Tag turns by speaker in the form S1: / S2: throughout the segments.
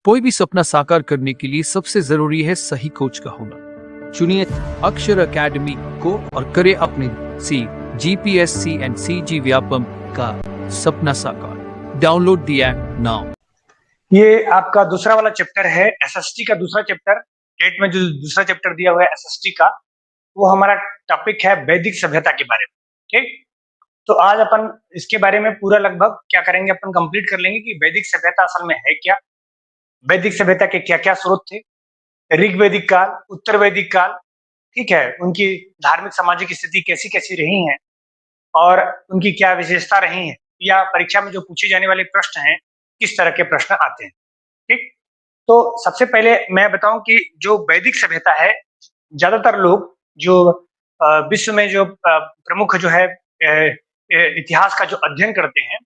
S1: कोई भी सपना साकार करने के लिए सबसे जरूरी है सही कोच का होना। चुनिए अक्षर एकेडमी को और करें अपने GPSC एंड CG व्यापम का सपना साकार। Download the app now.
S2: ये आपका दूसरा वाला चैप्टर है, एसएसटी का दूसरा चैप्टर। टेट में जो दूसरा चैप्टर दिया हुआ है एसएसटी का, वो हमारा टॉपिक है वैदिक सभ्यता के बारे में। ठीक, तो आज अपन इसके बारे में पूरा लगभग क्या करेंगे, अपन कंप्लीट कर लेंगे कि वैदिक सभ्यता असल में है क्या, वैदिक सभ्यता के क्या क्या स्रोत थे, ऋग वैदिक काल, उत्तर वैदिक काल, ठीक है, उनकी धार्मिक सामाजिक स्थिति कैसी कैसी रही है और उनकी क्या विशेषता रही है, या परीक्षा में जो पूछे जाने वाले प्रश्न हैं किस तरह के प्रश्न आते हैं। ठीक, तो सबसे पहले मैं बताऊं कि जो वैदिक सभ्यता है, ज्यादातर लोग जो विश्व में जो प्रमुख जो है इतिहास का जो अध्ययन करते हैं,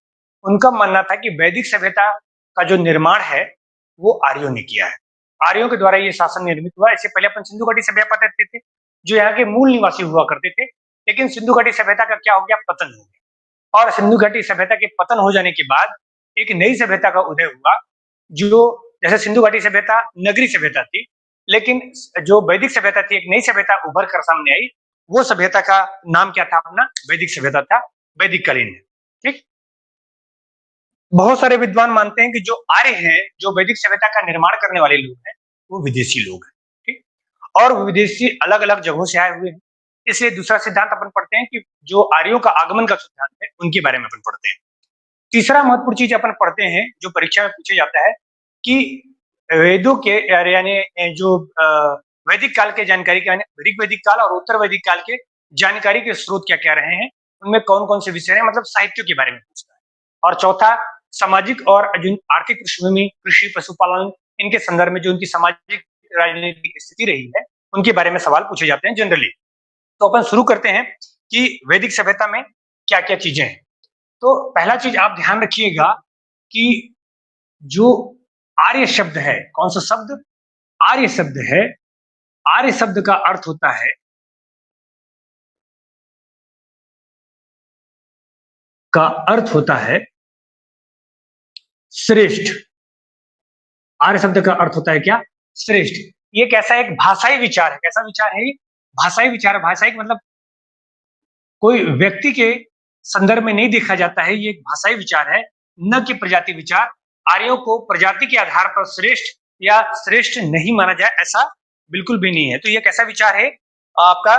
S2: उनका मानना था कि वैदिक सभ्यता का जो निर्माण है वो आर्यों ने किया है। आर्यों के द्वारा ये शासन निर्मित हुआ। इससे पहले अपन सिंधु घाटी सभ्यता पढ़ते थे, जो यहाँ के मूल निवासी हुआ करते थे, लेकिन सिंधु घाटी सभ्यता का क्या हो गया, पतन हो गया। और सिंधु घाटी सभ्यता के पतन हो जाने के बाद एक नई सभ्यता का उदय हुआ, जो जैसे सिंधु घाटी सभ्यता नगरी सभ्यता थी, लेकिन जो वैदिक सभ्यता थी, एक नई सभ्यता उभर कर सामने आई। वो सभ्यता का नाम क्या था, अपना वैदिक सभ्यता था, वैदिक कालीन। ठीक, बहुत सारे विद्वान मानते हैं कि जो आर्य हैं, जो वैदिक सभ्यता का निर्माण करने वाले लोग हैं, वो विदेशी लोग हैं। ठीक, और विदेशी अलग अलग जगहों से आए हुए हैं। इसलिए दूसरा सिद्धांत अपन पढ़ते हैं कि जो आर्यों का आगमन का सिद्धांत है, उनके बारे में अपन पढ़ते हैं। तीसरा महत्वपूर्ण चीज अपन पढ़ते हैं जो परीक्षा में पूछा जाता है कि वेदों के यानी जो वैदिक काल के जानकारी के, ऋग वैदिक काल और उत्तर वैदिक काल के जानकारी के स्रोत क्या क्या रहे हैं, उनमें कौन कौन से विषय हैं, मतलब साहित्यों के बारे में पूछता है। और चौथा, सामाजिक और आर्थिक पृष्ठभूमि, कृषि, पशुपालन, इनके संदर्भ में जो उनकी सामाजिक राजनीतिक स्थिति रही है, उनके बारे में सवाल पूछे जाते हैं जनरली। तो अपन शुरू करते हैं कि वैदिक सभ्यता में क्या क्या चीजें हैं। तो पहला चीज आप ध्यान रखिएगा कि जो आर्य शब्द है, कौन सा शब्द, आर्य शब्द है, आर्य शब्द का अर्थ होता है, का अर्थ होता है श्रेष्ठ। आर्य शब्द का अर्थ होता है क्या, श्रेष्ठ। ये कैसा एक भाषाई विचार है, कैसा विचार है ये, भाषाई विचार है। भाषाई मतलब कोई व्यक्ति के संदर्भ में नहीं देखा जाता है, ये एक भाषाई विचार है, न कि प्रजाति विचार। आर्यों को प्रजाति के आधार पर श्रेष्ठ या श्रेष्ठ नहीं माना जाए, ऐसा बिल्कुल भी नहीं है। तो ये कैसा विचार है, आपका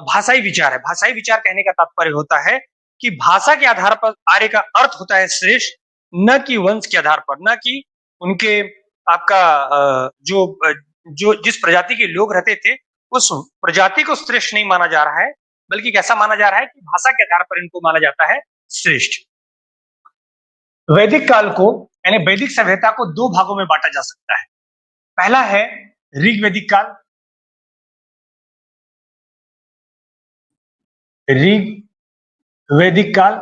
S2: भाषाई विचार है। भाषाई विचार कहने का तात्पर्य होता है कि भाषा के आधार पर आर्य का अर्थ होता है श्रेष्ठ, न कि वंश के आधार पर, न कि उनके आपका जो जिस प्रजाति के लोग रहते थे उस प्रजाति को श्रेष्ठ नहीं माना जा रहा है, बल्कि कैसा माना जा रहा है कि भाषा के आधार पर इनको माना जाता है श्रेष्ठ। वैदिक काल को यानी वैदिक सभ्यता को दो भागों में बांटा जा सकता है। पहला है ऋग वैदिक काल, ऋग वैदिक काल।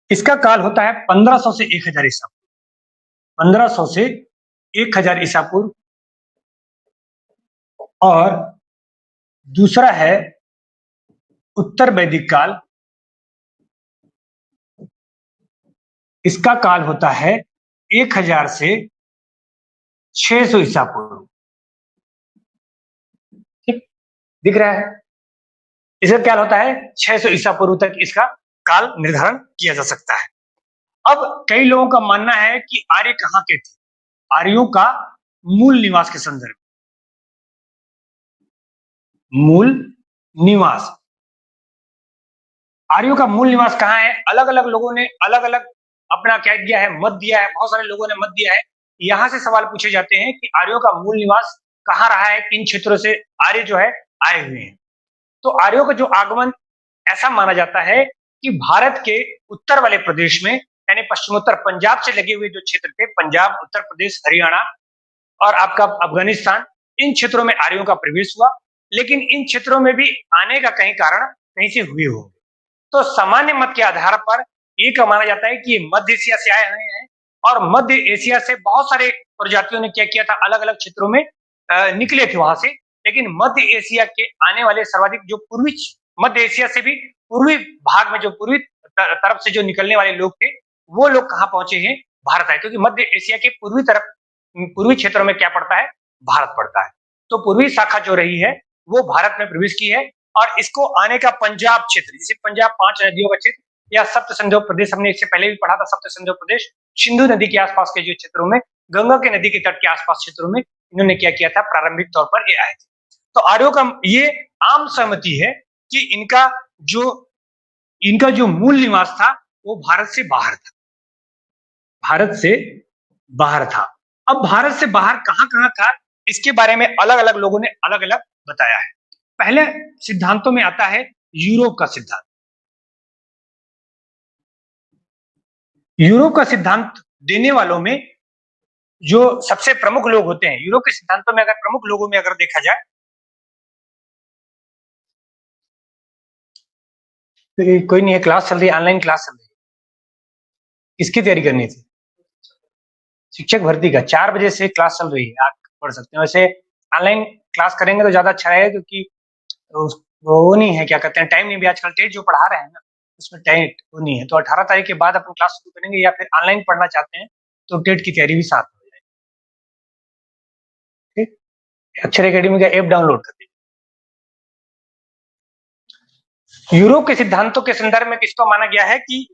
S2: इसका काल होता है 1500 से 1000 ईसा पूर्व, 1500 से 1000 ईसा पूर्व। और दूसरा है उत्तर वैदिक काल, इसका काल होता है 1000 से 600 ईसा पूर्व। ठीक, दिख रहा है, इसका काल होता है 600 ईसा पूर्व तक इसका काल निर्धारण किया जा सकता है। अब कई लोगों का मानना है कि आर्य कहां के थे, आर्यों का मूल निवास के संदर्भ, मूल निवास, आर्यों का मूल निवास कहां है। अलग अलग लोगों ने अलग अलग अपना क्या दिया है, मत दिया है, बहुत सारे लोगों ने मत दिया है। यहां से सवाल पूछे जाते हैं कि आर्यों का मूल निवास कहां रहा है, किन क्षेत्रों से आर्य जो है आए हुए हैं। तो आर्यों का जो आगमन ऐसा माना जाता है कि भारत के उत्तर वाले प्रदेश में, यानी पश्चिमोत्तर पंजाब से लगे हुए जो क्षेत्र थे, पंजाब, उत्तर प्रदेश, हरियाणा और आपका अफगानिस्तान, इन क्षेत्रों में आर्यों का प्रवेश हुआ। लेकिन इन क्षेत्रों में भी आने का कहीं कारण कहीं से हुए होंगे। तो सामान्य मत के आधार पर ये माना जाता है कि ये मध्य एशिया से आए हुए हैं, और मध्य एशिया से बहुत सारे प्रजातियों ने क्या किया था, अलग अलग क्षेत्रों में निकले थे वहां से। लेकिन मध्य एशिया के आने वाले सर्वाधिक जो पूर्वी, मध्य एशिया से भी पूर्वी भाग में जो पूर्वी तरफ से जो निकलने वाले लोग थे, वो लोग कहाँ पहुंचे हैं, भारत आए, क्योंकि मध्य एशिया के पूर्वी क्षेत्रों में क्या पड़ता है, भारत पड़ता है। तो पूर्वी शाखा जो रही है वो भारत में प्रवेश की है, और इसको आने का पंजाब क्षेत्र, जैसे पंजाब 5 नदियों का क्षेत्र, या सप्त सिंधु प्रदेश, हमने इससे पहले भी पढ़ा था, सप्त सिंधु प्रदेश, सिंधु नदी के आसपास के जो क्षेत्रों में, गंगा के नदी के तट के आसपास क्षेत्रों में इन्होंने क्या किया था, प्रारंभिक तौर पर ये आए थे। तो आर्यों का ये आम सहमति है कि इनका जो मूल निवास था वो भारत से बाहर था, भारत से बाहर था। अब भारत से बाहर कहां-कहां था, इसके बारे में अलग-अलग लोगों ने अलग-अलग बताया है। पहले सिद्धांतों में आता है यूरोप का सिद्धांत। यूरोप का सिद्धांत देने वालों में जो सबसे प्रमुख लोग होते हैं, यूरोप के सिद्धांतों में अगर प्रमुख लोगों में अगर देखा जाए, तो कोई नहीं है, क्लास चल रही है, ऑनलाइन क्लास चल रही है। किसकी तैयारी करनी थी? शिक्षक भर्ती का 4 बजे से क्लास चल रही है, आप पढ़ सकते हैं। वैसे ऑनलाइन क्लास करेंगे तो ज्यादा अच्छा रहेगा, क्योंकि वो नहीं है, क्या कहते हैं, टाइम नहीं भी, आजकल टेट जो पढ़ा रहे हैं ना उसमें टाइम वो नहीं है। तो 18 तारीख के बाद अपन क्लास शुरू करेंगे, या फिर ऑनलाइन पढ़ना चाहते हैं तो टेट की तैयारी भी साथ हो जाएगी। ठीक, अक्षर एकेडमी का ऐप डाउनलोड कर दीजिए। यूरोप के सिद्धांतों के संदर्भ में किसको माना गया है कि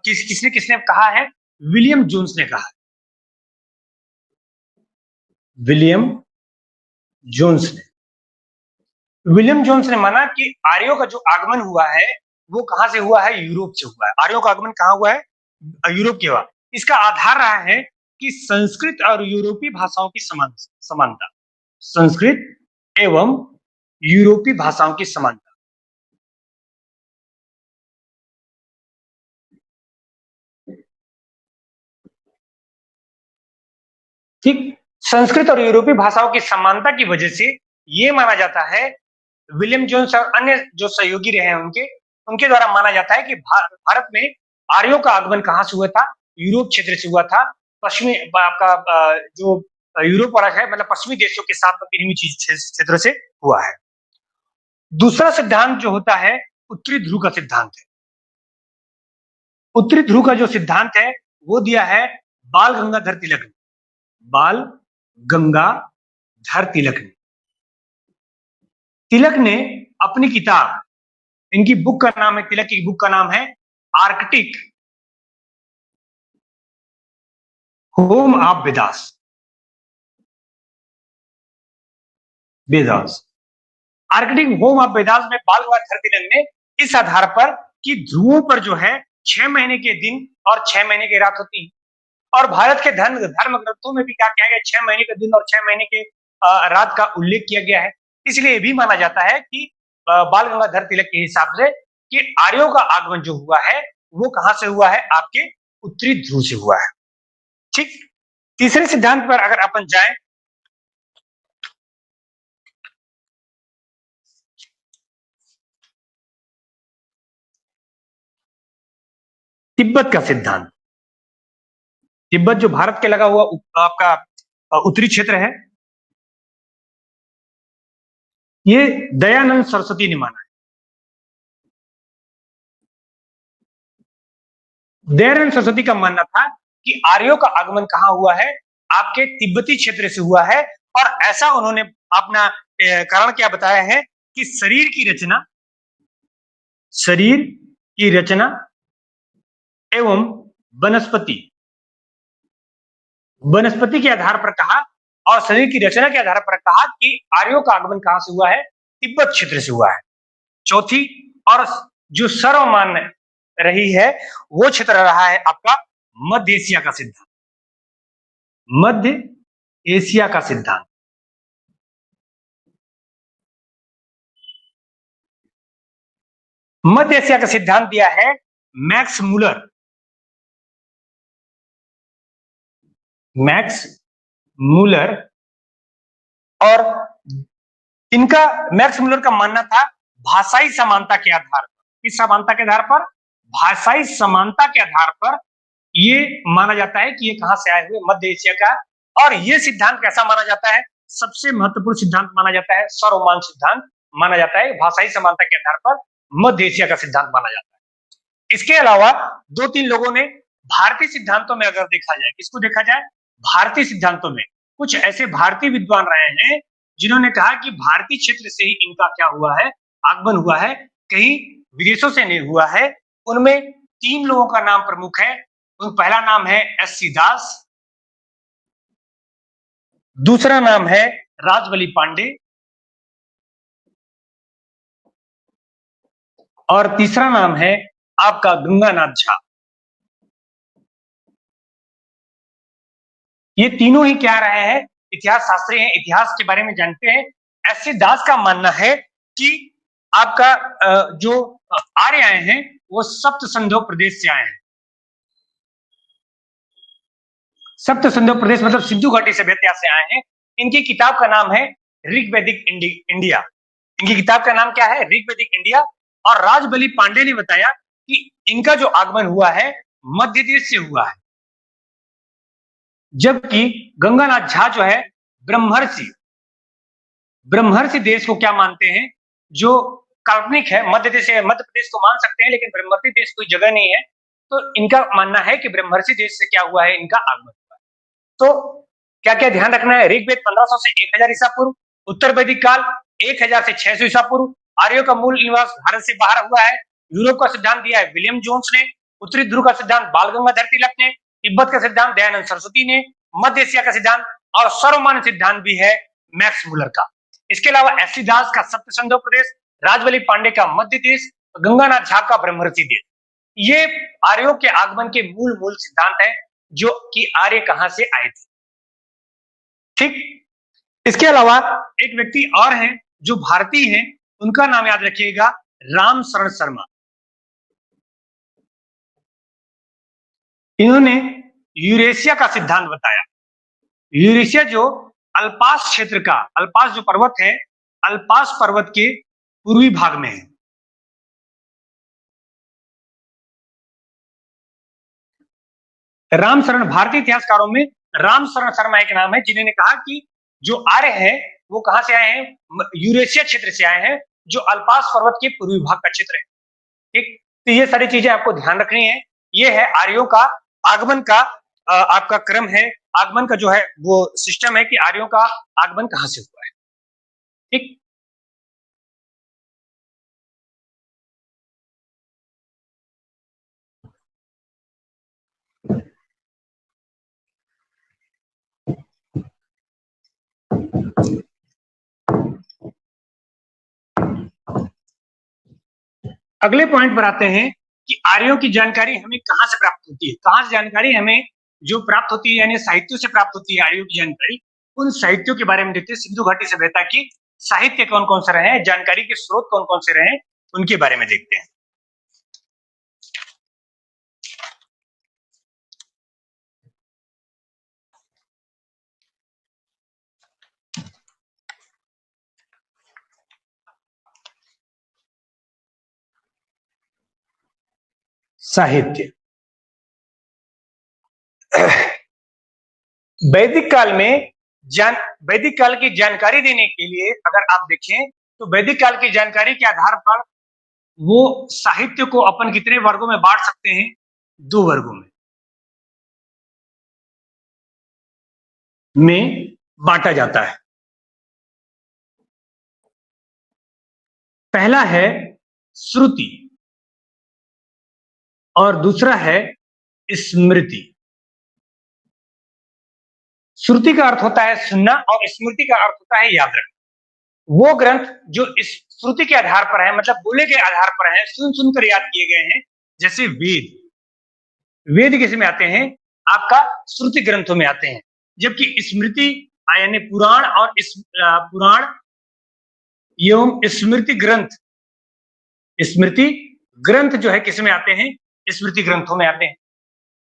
S2: किसने कहा है, विलियम जोन्स ने कहा। विलियम जोन्स ने माना कि आर्यों का जो आगमन हुआ है वो कहां से हुआ है, यूरोप से हुआ है। आर्यों का आगमन कहां हुआ है, यूरोप के हुआ। इसका आधार रहा है कि संस्कृत और यूरोपीय भाषाओं की समानता, संस्कृत एवं यूरोपीय भाषाओं की समानता। ठीक, संस्कृत और यूरोपीय भाषाओं की समानता की वजह से ये माना जाता है, विलियम जोन्स और अन्य जो सहयोगी रहे हैं उनके द्वारा माना जाता है कि भारत में आर्यों का आगमन कहां से हुआ था, यूरोप क्षेत्र से हुआ था। पश्चिमी आपका जो यूरोप वाला है, मतलब पश्चिमी देशों के साथ पश्चिमी क्षेत्र से हुआ है। दूसरा सिद्धांत जो होता है उत्तरी ध्रुव का सिद्धांत है। उत्तरी ध्रुव का जो सिद्धांत है वो दिया है बाल गंगाधर तिलक ने। बाल गंगाधर तिलक ने अपनी किताब, इनकी बुक का नाम है, तिलक की बुक का नाम है Arctic home of Vedas. Arctic home of Vedas में बाल गंगाधर तिलक ने इस आधार पर कि ध्रुवों पर जो है 6 महीने के दिन और 6 महीने की रात होती है, और भारत के धर्म ग्रंथों में भी क्या किया गया, 6 महीने के दिन और 6 महीने के रात का उल्लेख किया गया है। इसलिए ये भी माना जाता है कि बाल गंगाधर तिलक के हिसाब से कि आर्यों का आगमन जो हुआ है वो कहां से हुआ है, आपके उत्तरी ध्रुव से हुआ है। ठीक, तीसरे सिद्धांत पर अगर अपन जाए, तिब्बत का सिद्धांत। तिब्बत जो भारत के लगा हुआ आपका उत्तरी क्षेत्र है, ये दयानंद सरस्वती ने माना है। दयानंद सरस्वती का मानना था कि आर्यों का आगमन कहां हुआ है, आपके तिब्बती क्षेत्र से हुआ है। और ऐसा उन्होंने अपना कारण क्या बताया है कि शरीर की रचना एवं वनस्पति के आधार पर कहा, और शरीर की रचना के आधार पर कहा कि आर्यों का आगमन कहां से हुआ है, तिब्बत क्षेत्र से हुआ है। चौथी और जो सर्वमान्य रही है वो क्षेत्र रहा है आपका मध्य एशिया का सिद्धांत। मध्य एशिया का सिद्धांत, मध्य एशिया का सिद्धांत दिया है मैक्स मूलर। और इनका मैक्स मूलर का मानना था भाषाई समानता के आधार पर। किस समानता के आधार पर, भाषाई समानता के आधार पर ये माना जाता है कि ये कहां से आए हुए, मध्य एशिया का। और ये सिद्धांत कैसा माना जाता है, सबसे महत्वपूर्ण सिद्धांत माना जाता है, सर्वमान्य सिद्धांत माना जाता है। भाषाई समानता के आधार पर मध्य एशिया का सिद्धांत माना जाता है। इसके अलावा 2-3 लोगों ने भारतीय सिद्धांतों में अगर देखा जाए, किसको देखा जाए, भारतीय सिद्धांतों में कुछ ऐसे भारतीय विद्वान रहे हैं जिन्होंने कहा कि भारतीय क्षेत्र से ही इनका क्या हुआ है, आगमन हुआ है, कहीं विदेशों से नहीं हुआ है। उनमें 3 लोगों का नाम प्रमुख है। उन पहला नाम है एस.सी. दास, दूसरा नाम है राजबली पांडे और तीसरा नाम है आपका गंगानाथ झा। ये तीनों ही क्या रहे हैं, इतिहास शास्त्री हैं, इतिहास के बारे में जानते हैं। एस.सी. दास का मानना है कि आपका जो आर्य आए हैं वो सप्त संधो प्रदेश से आए हैं। सप्त संधो प्रदेश मतलब सिंधु घाटी सभ्यता से आए हैं। इनकी किताब का नाम है ऋग्वैदिक इंडिया। इनकी किताब का नाम क्या है, ऋग्वैदिक इंडिया। और राजबली पांडे ने बताया कि इनका जो आगमन हुआ है मध्य देश से हुआ है, जबकि गंगानाथ झा जो है ब्रह्मर्षि देश को क्या मानते हैं, जो काल्पनिक है, मध्य प्रदेश को मान सकते हैं लेकिन ब्रह्मर्षि देश कोई जगह नहीं है। तो इनका मानना है कि ब्रह्मर्षि देश से क्या हुआ है, इनका आगमन हुआ है। तो क्या क्या ध्यान रखना है, ऋग्वेद 1500 से 1000 ईसा पूर्व, उत्तर वैदिक काल 1000 से 600 ईसा पूर्व, आर्यों का मूल निवास भारत से बाहर हुआ है। यूरोप का सिद्धांत दिया है विलियम जोन्स ने, उत्तरी ध्रुव का सिद्धांत बाल गंगाधर तिलक ने, तिब्बत का सिद्धांत दयानंद सरस्वती ने, मध्य एशिया का सिद्धांत और सर्वमान्य सिद्धांत भी है मैक्स मुलर का। इसके अलावा एस.सी. दास का सप्त संधो प्रदेश, राजबली पांडे का मध्य देश, गंगानाथ झा का ब्रह्मर्षि देश। ये आर्यों के आगमन के मूल सिद्धांत है, जो कि आर्य कहां से आए थे। ठीक, इसके अलावा एक व्यक्ति और हैं जो भारतीय हैं, उनका नाम याद रखिएगा, राम शरण शर्मा। इन्होंने यूरेशिया का सिद्धांत बताया। यूरेशिया जो अल्पास क्षेत्र का, अल्पास जो पर्वत है, अल्पास पर्वत के पूर्वी भाग में है। रामशरण, भारतीय इतिहासकारों में रामशरण शर्मा एक नाम है जिन्होंने कहा कि जो आर्य है वो कहां से आए हैं, यूरेशिया क्षेत्र से आए हैं, जो अल्पास पर्वत के पूर्वी भाग का क्षेत्र है। ठीक, तो ये सारी चीजें आपको ध्यान रखनी है। ये है आर्यों का आगमन का आपका क्रम है, आगमन का जो है वो सिस्टम है कि आर्यों का आगमन कहां से हुआ है। ठीक, अगले पॉइंट पर आते हैं कि आर्यों की जानकारी हमें कहां से प्राप्त होती है। कहां से जानकारी हमें जो प्राप्त होती है, यानी साहित्यों से प्राप्त होती है आर्यों की जानकारी। उन साहित्यों के बारे में देखते हैं। सिंधु घाटी सभ्यता की साहित्य कौन कौन से रहे हैं, जानकारी के स्रोत कौन कौन से रहे हैं, उनके बारे में देखते हैं। साहित्य, वैदिक काल में वैदिक काल की जानकारी देने के लिए अगर आप देखें तो वैदिक काल की जानकारी के आधार पर वो साहित्य को अपन कितने वर्गों में बांट सकते हैं, 2 वर्गों में बांटा जाता है। पहला है श्रुति और दूसरा है स्मृति। श्रुति का अर्थ होता है सुनना और स्मृति का अर्थ होता है याद रखना। वो ग्रंथ जो इस श्रुति के आधार पर है, मतलब बोले के आधार पर है, सुन सुनकर याद किए गए हैं, जैसे वेद किस में आते हैं, आपका श्रुति ग्रंथों में आते हैं। जबकि स्मृति यानी पुराण और पुराण एवं स्मृति ग्रंथ जो है किस में आते हैं, स्मृति ग्रंथों में आते हैं।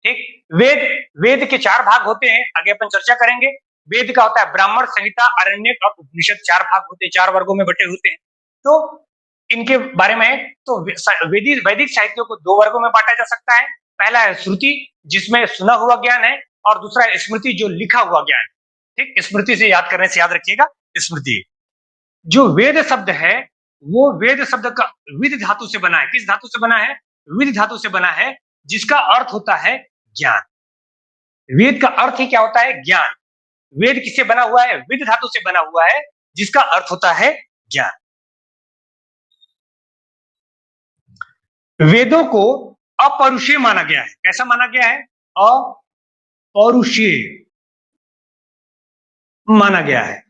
S2: ठीक, वेद के 4 भाग होते हैं, आगे अपन चर्चा करेंगे। वेद का होता है ब्राह्मण, संहिता, आरण्यक और उपनिषद, 4 भाग होते हैं, 4 वर्गों में बटे होते हैं। तो इनके बारे में तो वैदिक साहित्य को 2 वर्गों में बांटा जा सकता है। पहला है श्रुति, जिसमें सुना हुआ ज्ञान है, और दूसरा है स्मृति, जो लिखा हुआ ज्ञान है। ठीक, स्मृति से याद करने से याद रखिएगा स्मृति। जो वेद शब्द है वो वेद शब्द का विद धातु से बना है। किस धातु से बना है, विद धातु से बना है, जिसका अर्थ होता है ज्ञान। वेद का अर्थ ही क्या होता है? ज्ञान। वेद किससे बना हुआ है? विद धातु से बना हुआ है, जिसका अर्थ होता है ज्ञान। वेदों को अपौरुषेय माना गया है। कैसा माना गया है? अपौरुषेय माना गया है।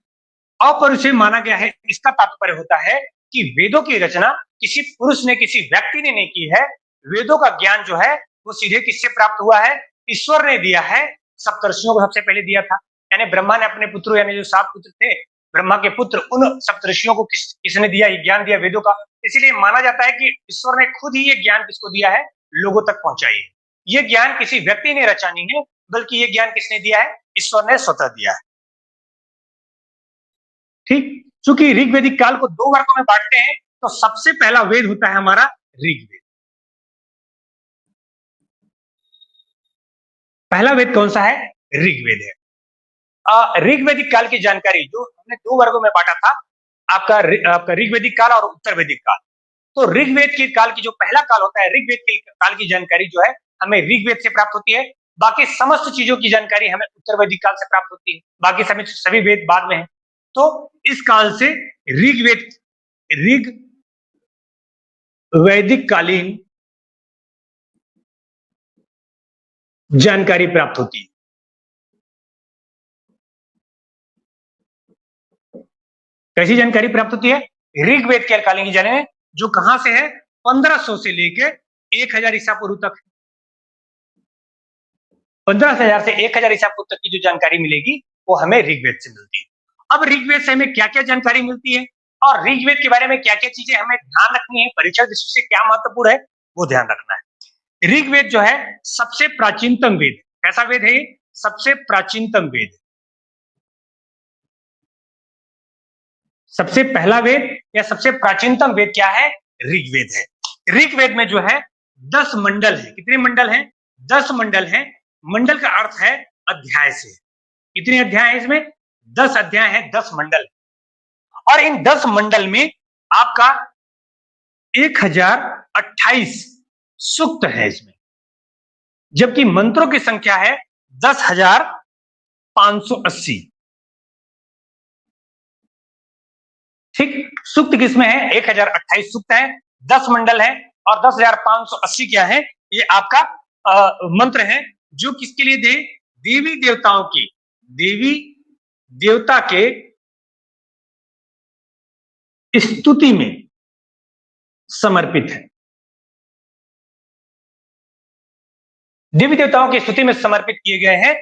S2: अपौरुषेय माना गया है, इसका तात्पर्य होता है कि वेदों की रचना किसी पुरुष ने, किसी व्यक्ति ने नहीं की है। वेदों का ज्ञान जो है वो सीधे किससे प्राप्त हुआ है? ईश्वर ने दिया है। सप्तर्षियों को सबसे पहले दिया था, यानी ब्रह्मा ने अपने पुत्रों, यानी जो 7 पुत्र थे ब्रह्मा के पुत्र, उन सप्तर्षियों को किसने दिया? ये ज्ञान दिया वेदों का। इसीलिए माना जाता है कि ईश्वर ने खुद ही ये ज्ञान किसको दिया है? लोगों तक पहुंचाई है। ये ज्ञान किसी व्यक्ति ने रचा नहीं है, बल्कि ये ज्ञान किसने दिया है? ईश्वर ने स्वतः दिया है। ठीक, चूंकि ऋग्वेदिक काल को 2 वर्गों में बांटते हैं, तो सबसे पहला वेद होता है हमारा ऋग्वेद। पहला वेद कौन सा है? ऋग्वेद है। ऋग्वेदिक काल की जानकारी जो हमने 2 वर्गों में बांटा था, आपका ऋग्वेदिक काल और उत्तर वैदिक काल। तो ऋग्वेद के काल की जो पहला काल होता है, ऋग्वेद के काल की जानकारी जो है हमें ऋग्वेद से प्राप्त होती है। बाकी समस्त चीजों की जानकारी हमें उत्तर वैदिक काल से प्राप्त होती है। बाकी सभी वेद बाद में है। तो इस काल से ऋग्वेद, ऋग वैदिक कालीन जानकारी प्राप्त होती है। कैसी जानकारी प्राप्त होती है? ऋग्वेद के कालीन की जाने, जो कहां से है? 1500 से लेकर 1000 ईसा पूर्व तक। 15,000 से 1000 ईसा पूर्व तक की जो जानकारी मिलेगी वो हमें ऋग्वेद से मिलती है। अब ऋग्वेद से हमें क्या क्या जानकारी मिलती है और ऋग्वेद के बारे में क्या क्या चीजें हमें ध्यान रखनी है, परीक्षा दृष्टि से क्या महत्वपूर्ण है, वो ध्यान रखना है। ऋग्वेद जो है सबसे प्राचीनतम वेद। कैसा वेद है? सबसे प्राचीनतम वेद। सबसे पहला वेद या सबसे प्राचीनतम वेद क्या है? ऋग्वेद है। ऋग्वेद में जो है 10 मंडल है। कितने मंडल हैं? 10 मंडल हैं। मंडल का अर्थ है अध्याय से। कितने अध्याय हैं इसमें? 10 अध्याय हैं, 10 मंडल। और इन 10 मंडल में आपका 1028 सूक्त है इसमें, जबकि मंत्रों की संख्या है 10,580। ठीक, सूक्त किसमें है? 1028 सूक्त है, 10 मंडल है और 10,580 क्या है? ये आपका मंत्र है, जो किसके लिए थे? देवी देवताओं की, देवी देवता के स्तुति में समर्पित है। देवी देवताओं की स्तुति में समर्पित किए गए हैं।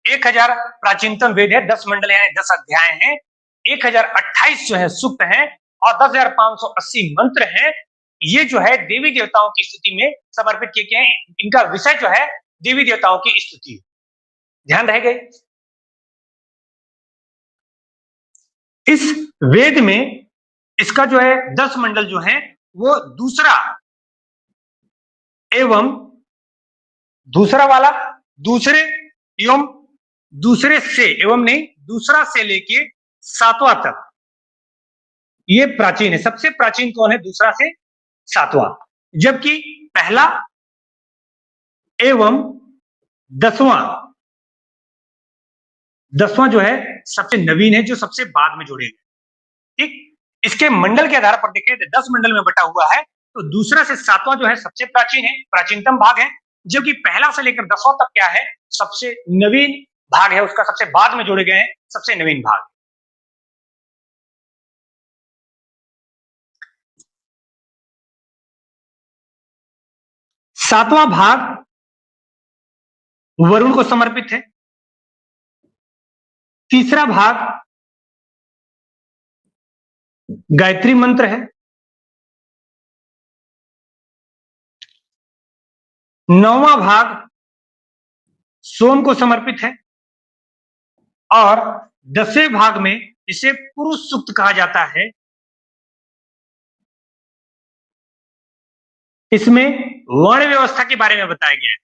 S2: 1000 प्राचीनतम वेद है, 10 मंडल हैं, 10 अध्याय हैं, 1028 जो है सूक्त हैं और 10,580 मंत्र हैं। ये जो है देवी देवताओं की स्तुति में समर्पित किए गए हैं। इनका विषय जो है देवी देवताओं की स्तुति। ध्यान रह गए? इस वेद में इसका जो है 10 मंडल जो है वो दूसरा एवं दूसरा वाला, दूसरे एवं दूसरे से एवं नहीं, दूसरा से लेके 7वां तक ये प्राचीन है। सबसे प्राचीन कौन है? दूसरा से 7वां। जबकि पहला एवं 10वां जो है सबसे नवीन है, जो सबसे बाद में जोड़े गए। ठीक, इसके मंडल के आधार पर देखें तो 10 मंडल में बटा हुआ है, तो दूसरा से 7वां जो है सबसे प्राचीन है, प्राचीनतम भाग है, जबकि पहला से लेकर 10वां तक क्या है? सबसे नवीन भाग है, उसका सबसे बाद में जोड़े गए हैं, सबसे नवीन भाग। सातवां भाग वरुण को समर्पित है। तीसरा भाग गायत्री मंत्र है। 9वां भाग सोम को समर्पित है और 10वें भाग में इसे पुरुष सूक्त कहा जाता है। इसमें वर्ण व्यवस्था के बारे में बताया गया है।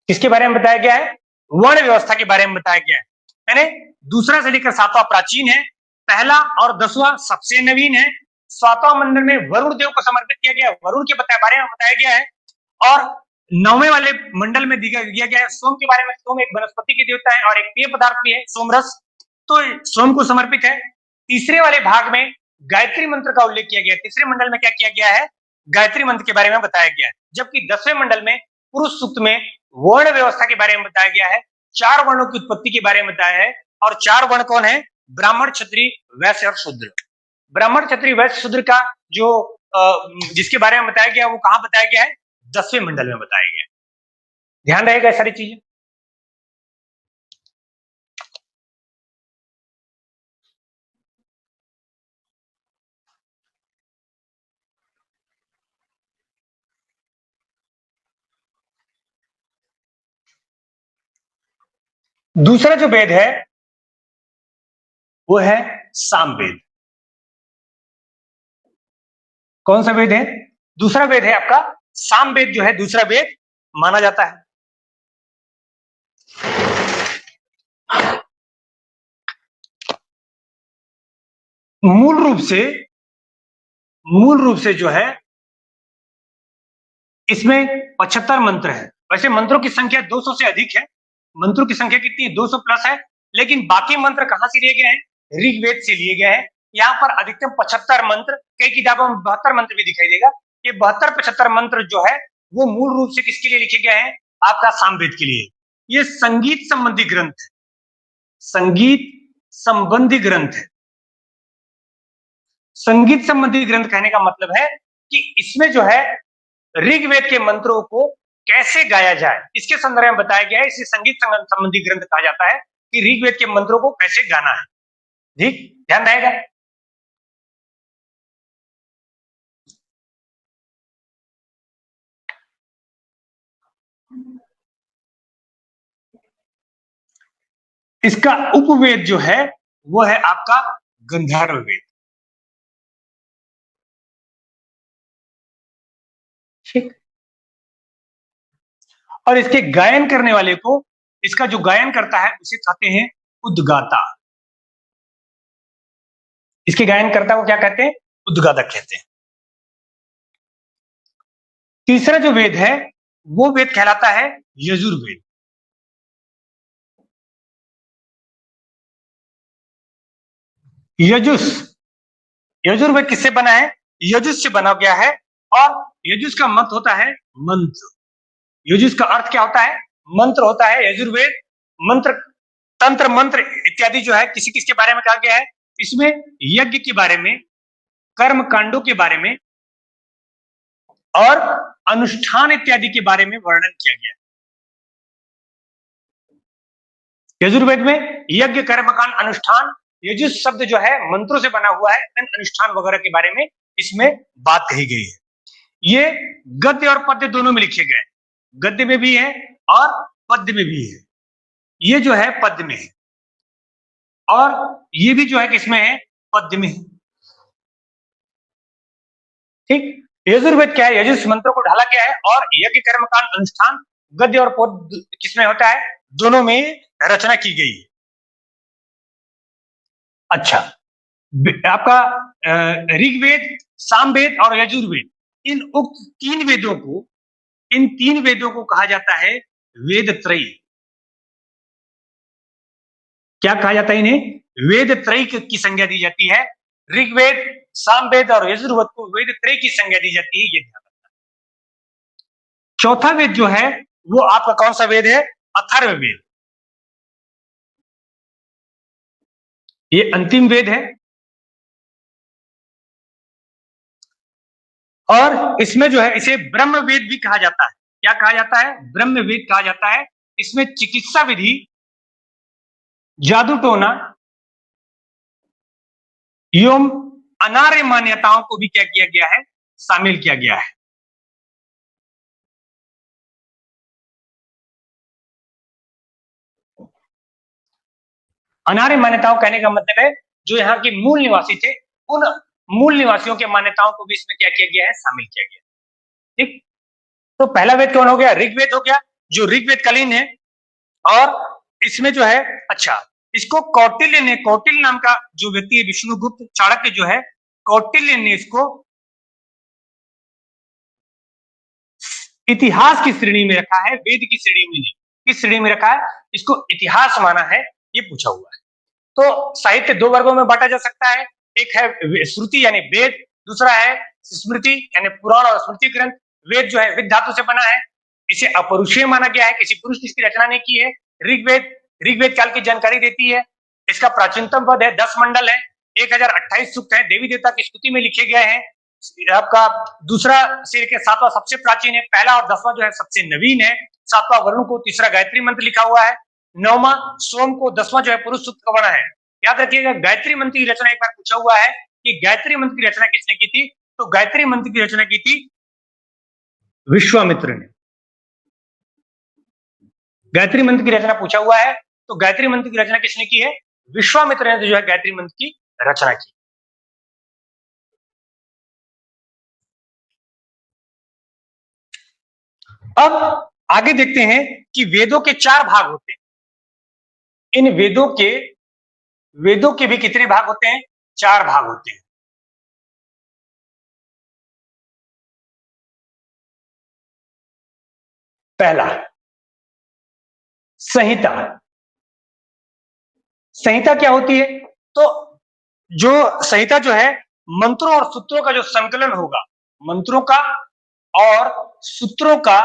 S2: किसके बारे में बताया गया है? वर्ण व्यवस्था के बारे में बताया गया है। यानी दूसरा से लेकर 7वां प्राचीन है, पहला और 10वां सबसे नवीन है। 7वां मंडल में वरुण देव को समर्पित किया गया है। वरुण के बारे में बताया गया है और 9वें वाले मंडल में दिया गया है सोम के बारे में। सोम एक वनस्पति के देवता है और एक पेय पदार्थ भी है, सोमरस, तो सोम को समर्पित है। तीसरे वाले भाग में गायत्री मंत्र का उल्लेख किया गया है। तीसरे मंडल में क्या किया गया है, गायत्री मंत्र के बारे में बताया गया है। जबकि 10वें मंडल में पुरुष सूक्त में वर्ण व्यवस्था के बारे में बताया गया है, 4 वर्णों की उत्पत्ति के बारे में बताया है। और 4 वर्ण कौन है, ब्राह्मण, क्षत्रिय, वैश्य और शूद्र। ब्राह्मण, क्षत्रिय, वैश्य, शूद्र का जो जिसके बारे में बताया गया वो कहां बताया गया है, 10वें मंडल में बताया गया है। ध्यान रहेगा सारी चीजें। दूसरा जो वेद है वो है सामवेद। कौन सा वेद है, दूसरा वेद है आपका सामवेद, जो है दूसरा वेद माना जाता है। मूल रूप से जो है इसमें 75 मंत्र है। वैसे मंत्रों की संख्या 200 से अधिक है, मंत्रों की संख्या कितनी है, 200 प्लस है। लेकिन बाकी मंत्र कहां से लिए गए हैं, ऋग्वेद से लिए गए हैं। यहाँ पर अधिकतम 75 मंत्र, कई किताबों में 72 मंत्र भी दिखाई देगा। ये 72-75 मंत्र जो है वो मूल रूप से किसके लिए लिखे गए हैं, आपका सामवेद के लिए। ये संगीत संबंधी ग्रंथ है, संगीत संबंधी ग्रंथ है। संगीत संबंधी ग्रंथ कहने का मतलब है कि इसमें जो है ऋग्वेद के मंत्रों को कैसे गाया जाए इसके संदर्भ में बताया गया है। इसे संगीत संबंधी ग्रंथ कहा जाता है कि ऋग्वेद के मंत्रों को कैसे गाना है। ठीक, ध्यान रहेगा। इसका उपवेद जो है वो है आपका गंधर्व वेद। ठीक, और इसके गायन करने वाले को, इसका जो गायन करता है उसे कहते हैं उद्गाता। इसके गायनकर्ता को क्या कहते हैं, उद्गाता कहते हैं। तीसरा जो वेद है वो वेद कहलाता है यजुर्वेद। यजुस, यजुर्वेद किससे बना है, यजुस से बना गया है। और यजुस का मत होता है मंत्र। यजुस का अर्थ क्या होता है, मंत्र होता है। यजुर्वेद मंत्र, तंत्र, मंत्र इत्यादि जो है किसी किसके बारे में कहा गया है, इसमें यज्ञ के बारे में, कर्म कांडों के बारे में और अनुष्ठान इत्यादि के बारे में वर्णन किया गया है। यजुर्वेद में यज्ञ, कर्मकांड, अनुष्ठान, यजुस शब्द जो है मंत्रों से बना हुआ है। अनुष्ठान वगैरह के बारे में इसमें बात कही गई है। ये गद्य और पद्य दोनों में लिखे गए, गद्य में भी है और पद्य में भी है। ये जो है पद्य में है और ये भी जो है किसमें है, पद्य में है। ठीक, यजुर्वेद क्या है, यजुस मंत्रों को ढाला गया है और यज्ञ, कर्मकांड, अनुष्ठान गद्य और पद्य किसमें होता है, दोनों में रचना की गई है। अच्छा, आपका ऋग्वेद, सामवेद और यजुर्वेद, इन उक्त 3 वेदों को, इन 3 वेदों को कहा जाता है वेद त्रयी। क्या कहा जाता है इन्हें, वेद त्रयी की संज्ञा दी जाती है। ऋग्वेद, सामवेद और यजुर्वेद को वेद त्रयी की संज्ञा दी जाती है, ये ध्यान रखना। चौथा वेद जो है वो आपका कौन सा वेद है, अथर्ववेद। ये अंतिम वेद है और इसमें जो है इसे ब्रह्म वेद भी कहा जाता है। क्या कहा जाता है, ब्रह्म वेद कहा जाता है। इसमें चिकित्सा विधि, जादू टोना एवं अनार्य मान्यताओं को भी क्या किया गया है, शामिल किया गया है। अनार्य मान्यताओं कहने का मतलब है जो यहाँ के मूल निवासी थे, उन मूल निवासियों के मान्यताओं को भी इसमें क्या किया गया है, शामिल किया गया। ठीक, तो पहला वेद कौन हो गया, ऋग्वेद हो गया, जो ऋग्वेद कालीन है। और इसमें जो है, अच्छा, इसको कौटिल्य ने, कौटिल्य नाम का जो व्यक्ति है, विष्णुगुप्त चाणक्य जो है, कौटिल्य ने इसको इतिहास की श्रेणी में रखा है, वेद की श्रेणी में नहीं। किस श्रेणी में रखा है? इसको इतिहास माना है, ये पूछा हुआ है। तो साहित्य दो वर्गों में बांटा जा सकता है, एक है श्रुति यानी वेद, दूसरा है स्मृति यानी पुराण और स्मृति ग्रंथ। वेद जो है विद धातु से बना है, इसे अपरुषीय माना गया है, किसी पुरुष ने इसकी रचना नहीं की है। ऋग्वेद काल की जानकारी देती है। इसका प्राचीनतम पद है, 10 मंडल है, 1028 सूक्त है, देवी देवता की स्तुति में लिखे गए हैं। आपका दूसरा से लेकर 7वां सबसे प्राचीन है, पहला और 10वां जो है सबसे नवीन है। 7वां वरुण को, तीसरा गायत्री मंत्र लिखा हुआ है, 9वां सोम को, 10वां जो है पुरुष सूक्त का बना है। याद रखिएगा, गायत्री मंत्र की रचना एक बार पूछा हुआ है कि गायत्री मंत्र की रचना किसने की थी? तो गायत्री मंत्र की रचना की थी विश्वामित्र ने। गायत्री मंत्र की रचना पूछा हुआ है, तो गायत्री मंत्र की रचना किसने की है? विश्वामित्र ने जो है गायत्री मंत्र की रचना की। अब आगे देखते हैं कि वेदों के 4 भाग होते हैं। इन वेदों के भी कितने भाग होते हैं? 4 भाग होते हैं। पहला, संहिता। संहिता क्या होती है? तो जो संहिता जो है, मंत्रों और सूत्रों का जो संकलन होगा, मंत्रों का और सूत्रों का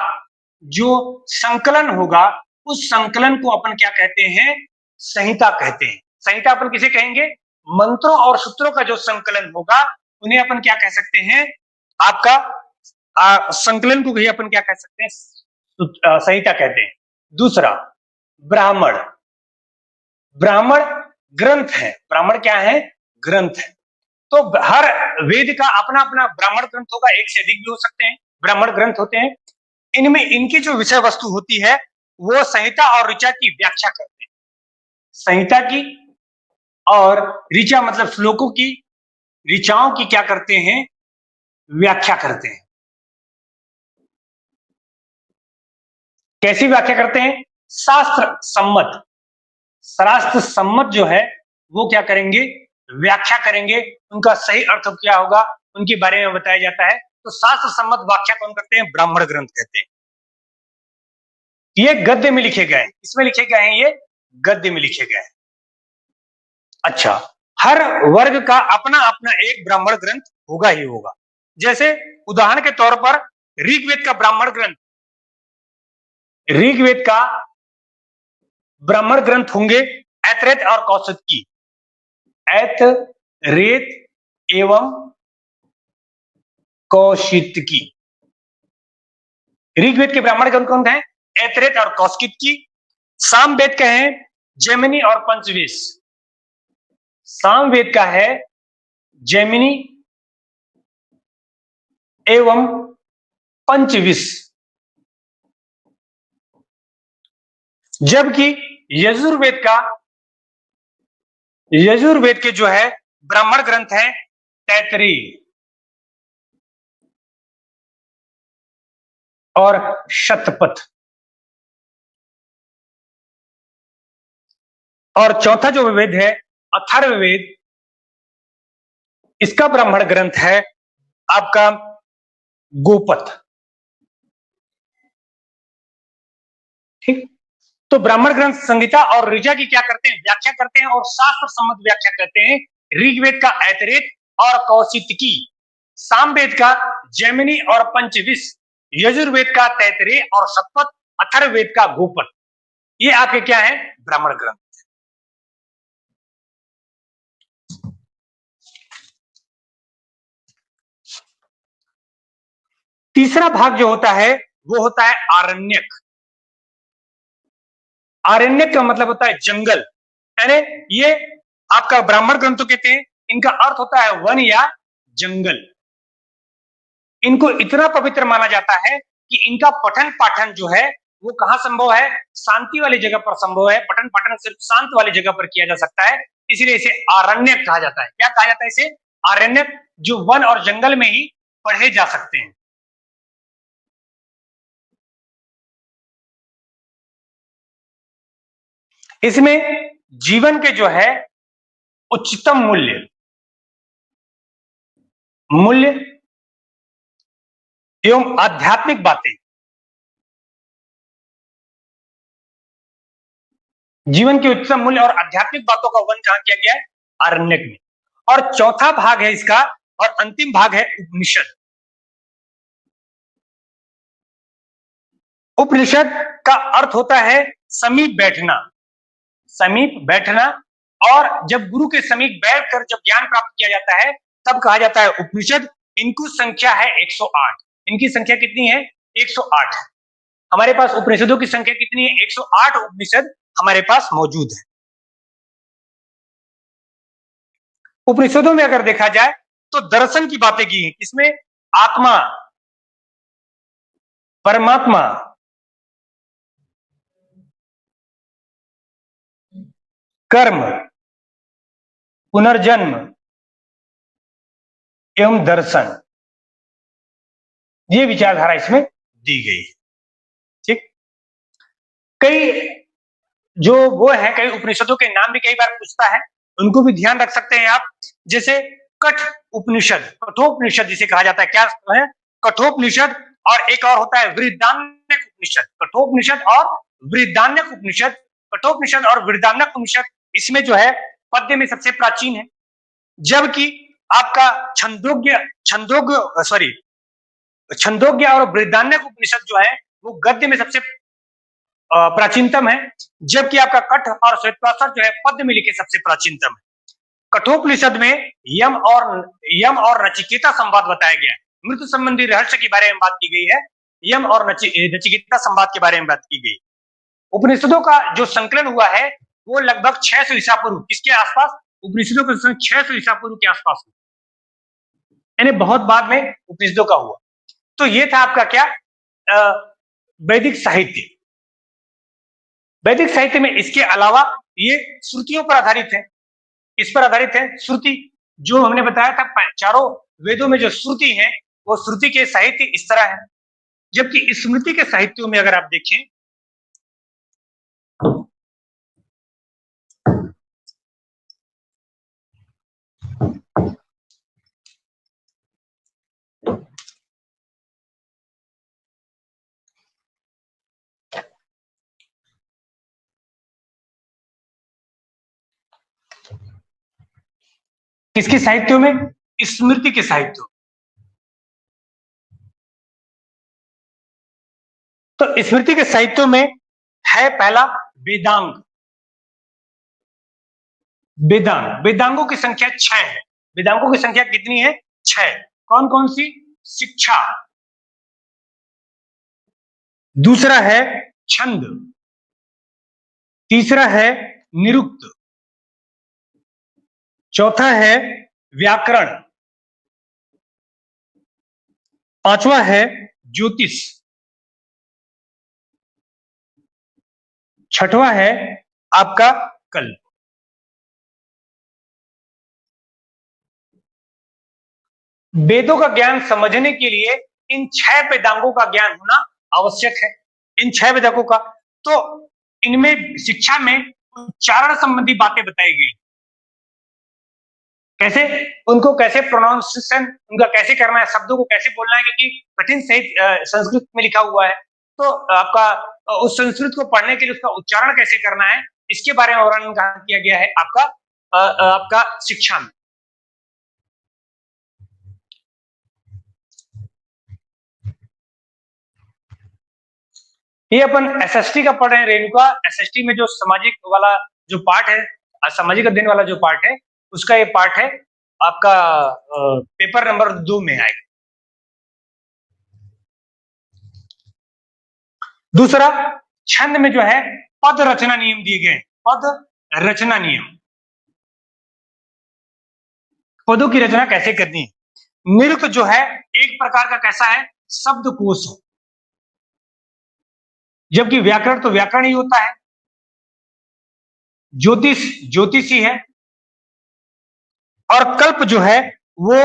S2: जो संकलन होगा, उस संकलन को अपन क्या कहते हैं? संहिता कहते हैं। संहिता अपन किसे कहेंगे? मंत्रों और सूत्रों का जो संकलन होगा, उन्हें अपन क्या कह सकते हैं? आपका संकलन को ही अपन क्या कह सकते हैं? संहिता कहते हैं। दूसरा, ब्राह्मण। ब्राह्मण ग्रंथ है। ब्राह्मण क्या है? ग्रंथ है। तो हर वेद का अपना अपना ब्राह्मण ग्रंथ होगा, एक से अधिक भी हो सकते हैं, ब्राह्मण ग्रंथ होते हैं। इनमें इनकी जो विषय वस्तु होती है, वो संहिता और ऋचा की व्याख्या करते हैं। संहिता की और ऋचा मतलब श्लोकों की, ऋचाओं की क्या करते हैं? व्याख्या करते हैं। कैसी व्याख्या करते हैं? शास्त्र सम्मत। शास्त्र सम्मत जो है वो क्या करेंगे? व्याख्या करेंगे। उनका सही अर्थ क्या होगा, उनके बारे में बताया जाता है। तो शास्त्र सम्मत व्याख्या कौन करते हैं? ब्राह्मण ग्रंथ कहते हैं। ये गद्य में लिखे गए हैं। इसमें लिखे गए हैं, ये गद्य में लिखे गए हैं। अच्छा, हर वर्ग का अपना अपना एक ब्राह्मण ग्रंथ होगा ही होगा। जैसे उदाहरण के तौर पर ऋग्वेद का ब्राह्मण ग्रंथ, ऋग्वेद का ब्राह्मण ग्रंथ होंगे ऐतरेत और कौशिकी। ऐतरेत एवं कौशिकी। ऋग्वेद के ब्राह्मण ग्रंथ कौन है? ऐतरेत और कौशिकी। सामवेद का है जैमिनी और पंचविश। सामवेद का है जैमिनी एवं पंचविश। जबकि यजुर्वेद के जो है ब्राह्मण ग्रंथ है तैतरीय और शतपथ। और चौथा जो वेद है अथर्ववेद, इसका ब्राह्मण ग्रंथ है आपका गोपथ। ठीक। तो ब्राह्मण ग्रंथ संहिता और ऋचा की क्या करते हैं? व्याख्या करते हैं और शास्त्र सम्मत व्याख्या करते हैं। ऋग्वेद का ऐतरेत और कौशिकी, सामवेद का जैमिनी और पंचविश, यजुर्वेद का तैतरेय और शतपथ, अथर्ववेद का गोपथ। ये आपके क्या है? ब्राह्मण ग्रंथ। तीसरा भाग जो होता है वो होता है आरण्यक। आरण्यक का मतलब होता है जंगल, यानी ये आपका ब्राह्मण ग्रंथ तो कहते हैं, इनका अर्थ होता है वन या जंगल। इनको इतना पवित्र माना जाता है कि इनका पठन पाठन जो है वो कहां संभव है? शांति वाली जगह पर संभव है। पठन पाठन सिर्फ शांत वाली जगह पर किया जा सकता है, इसलिए इसे आरण्यक कहा जाता है। क्या कहा जाता है इसे? आरण्यक, जो वन और जंगल में ही पढ़े जा सकते हैं। इसमें जीवन के जो है उच्चतम मूल्य एवं आध्यात्मिक बातें जीवन के उच्चतम मूल्य और आध्यात्मिक बातों का वर्णन कहां किया गया है? आरण्यक में। और चौथा भाग है इसका और अंतिम भाग है उपनिषद। उपनिषद का अर्थ होता है समीप बैठना, समीप बैठना। और जब गुरु के समीप बैठकर जब ज्ञान प्राप्त किया जाता है तब कहा जाता है उपनिषद। इनकी संख्या है 108। इनकी संख्या कितनी है? 108 है। हमारे पास उपनिषदों की संख्या कितनी है? 108 उपनिषद हमारे पास मौजूद है। उपनिषदों में अगर देखा जाए तो दर्शन की बातें की हैं। किसमें? आत्मा, परमात्मा, कर्म, पुनर्जन्म एवं दर्शन, ये विचारधारा इसमें दी गई है। ठीक। कई जो वो है, कई उपनिषदों के नाम भी कई बार पूछता है, उनको भी ध्यान रख सकते हैं आप। जैसे कठ उपनिषद, कठोपनिषद जिसे कहा जाता है। क्या है? कठोपनिषद। और एक और होता है वृद्धान्यक उपनिषद। कठोपनिषद और वृद्धान्यक उपनिषद। कठोपनिषद और वृद्धान्यक उपनिषद इसमें जो है पद्य में सबसे प्राचीन है, जबकि आपका छंदोग्य और वृद्धान्यक उपनिषद जो है वो गद्य में सबसे प्राचीनतम है, जबकि आपका कठ और श्वेतपाशर जो है पद्य में लिखे सबसे प्राचीनतम है। कठोपनिषद में यम और नचिकेता संवाद बताया गया है। मृत्यु संबंधी रहस्य के बारे में बात की गई है। यम और नचिकेता संवाद के बारे में बात की गई। उपनिषदों का जो संकलन हुआ है वो लगभग 600 ईसा पूर्व, किसके आसपास? उपनिषदों का संकलन 600 ईसा पूर्व के आसपास हुआ, यानी बहुत बाद में उपनिषदों का हुआ। तो ये था आपका क्या? वैदिक साहित्य। वैदिक साहित्य में इसके अलावा ये श्रुतियों पर आधारित है। इस पर आधारित है श्रुति, जो हमने बताया था चारों वेदों में जो श्रुति है वो श्रुति के साहित्य इस तरह है। जबकि स्मृति के साहित्यों में अगर आप देखें किसके साहित्यों में? स्मृति के साहित्यों। तो स्मृति के साहित्यों में है पहला वेदांग। वेदांगों की संख्या 6 है। वेदांगों की संख्या कितनी है? 6। कौन कौन सी? शिक्षा, दूसरा है छंद, तीसरा है निरुक्त, चौथा है व्याकरण, पांचवा है ज्योतिष, छठवां है आपका कल्प। वेदों का ज्ञान समझने के लिए इन 6 वेदांगों का ज्ञान होना आवश्यक है। इन 6 वेदांगों का, तो इनमें शिक्षा में उच्चारण संबंधी बातें बताई गई। कैसे उनको, कैसे प्रोनाउंसिएशन उनका कैसे करना है, शब्दों को कैसे बोलना है, क्योंकि कठिन सहित संस्कृत में लिखा हुआ है। तो आपका उस संस्कृत को पढ़ने के लिए उसका उच्चारण कैसे करना है, इसके बारे में वर्णन किया गया है आपका शिक्षा में। ये अपन एसएसटी का पढ़ रहे हैं रेणुका। एसएसटी में जो सामाजिक वाला जो पार्ट है, सामाजिक अध्ययन वाला जो पार्ट है, उसका ये पार्ट है आपका पेपर नंबर 2 में आएगा। दूसरा, छंद में जो है पद रचना नियम दिए गए। पद रचना नियम, पदों की रचना कैसे करनी है। निरुक्त जो है एक प्रकार का कैसा है? शब्दकोश है, जबकि व्याकरण तो व्याकरण ही होता है। ज्योतिष ज्योतिषी है। और कल्प जो है वो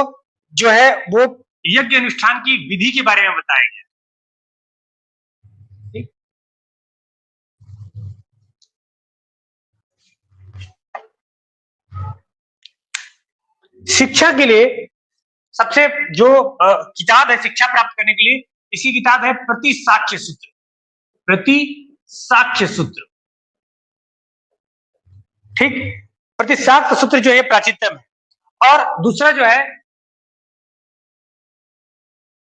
S2: यज्ञ अनुष्ठान की विधि के बारे में बताया गया। ठीक। शिक्षा के लिए सबसे जो किताब है शिक्षा प्राप्त करने के लिए, इसकी किताब है प्रतिसाक्ष्य सूत्र। प्रतिसाक्ष्य सूत्र। ठीक, प्रतिशाक्त सूत्र जो है प्राचीनतम है। और दूसरा जो है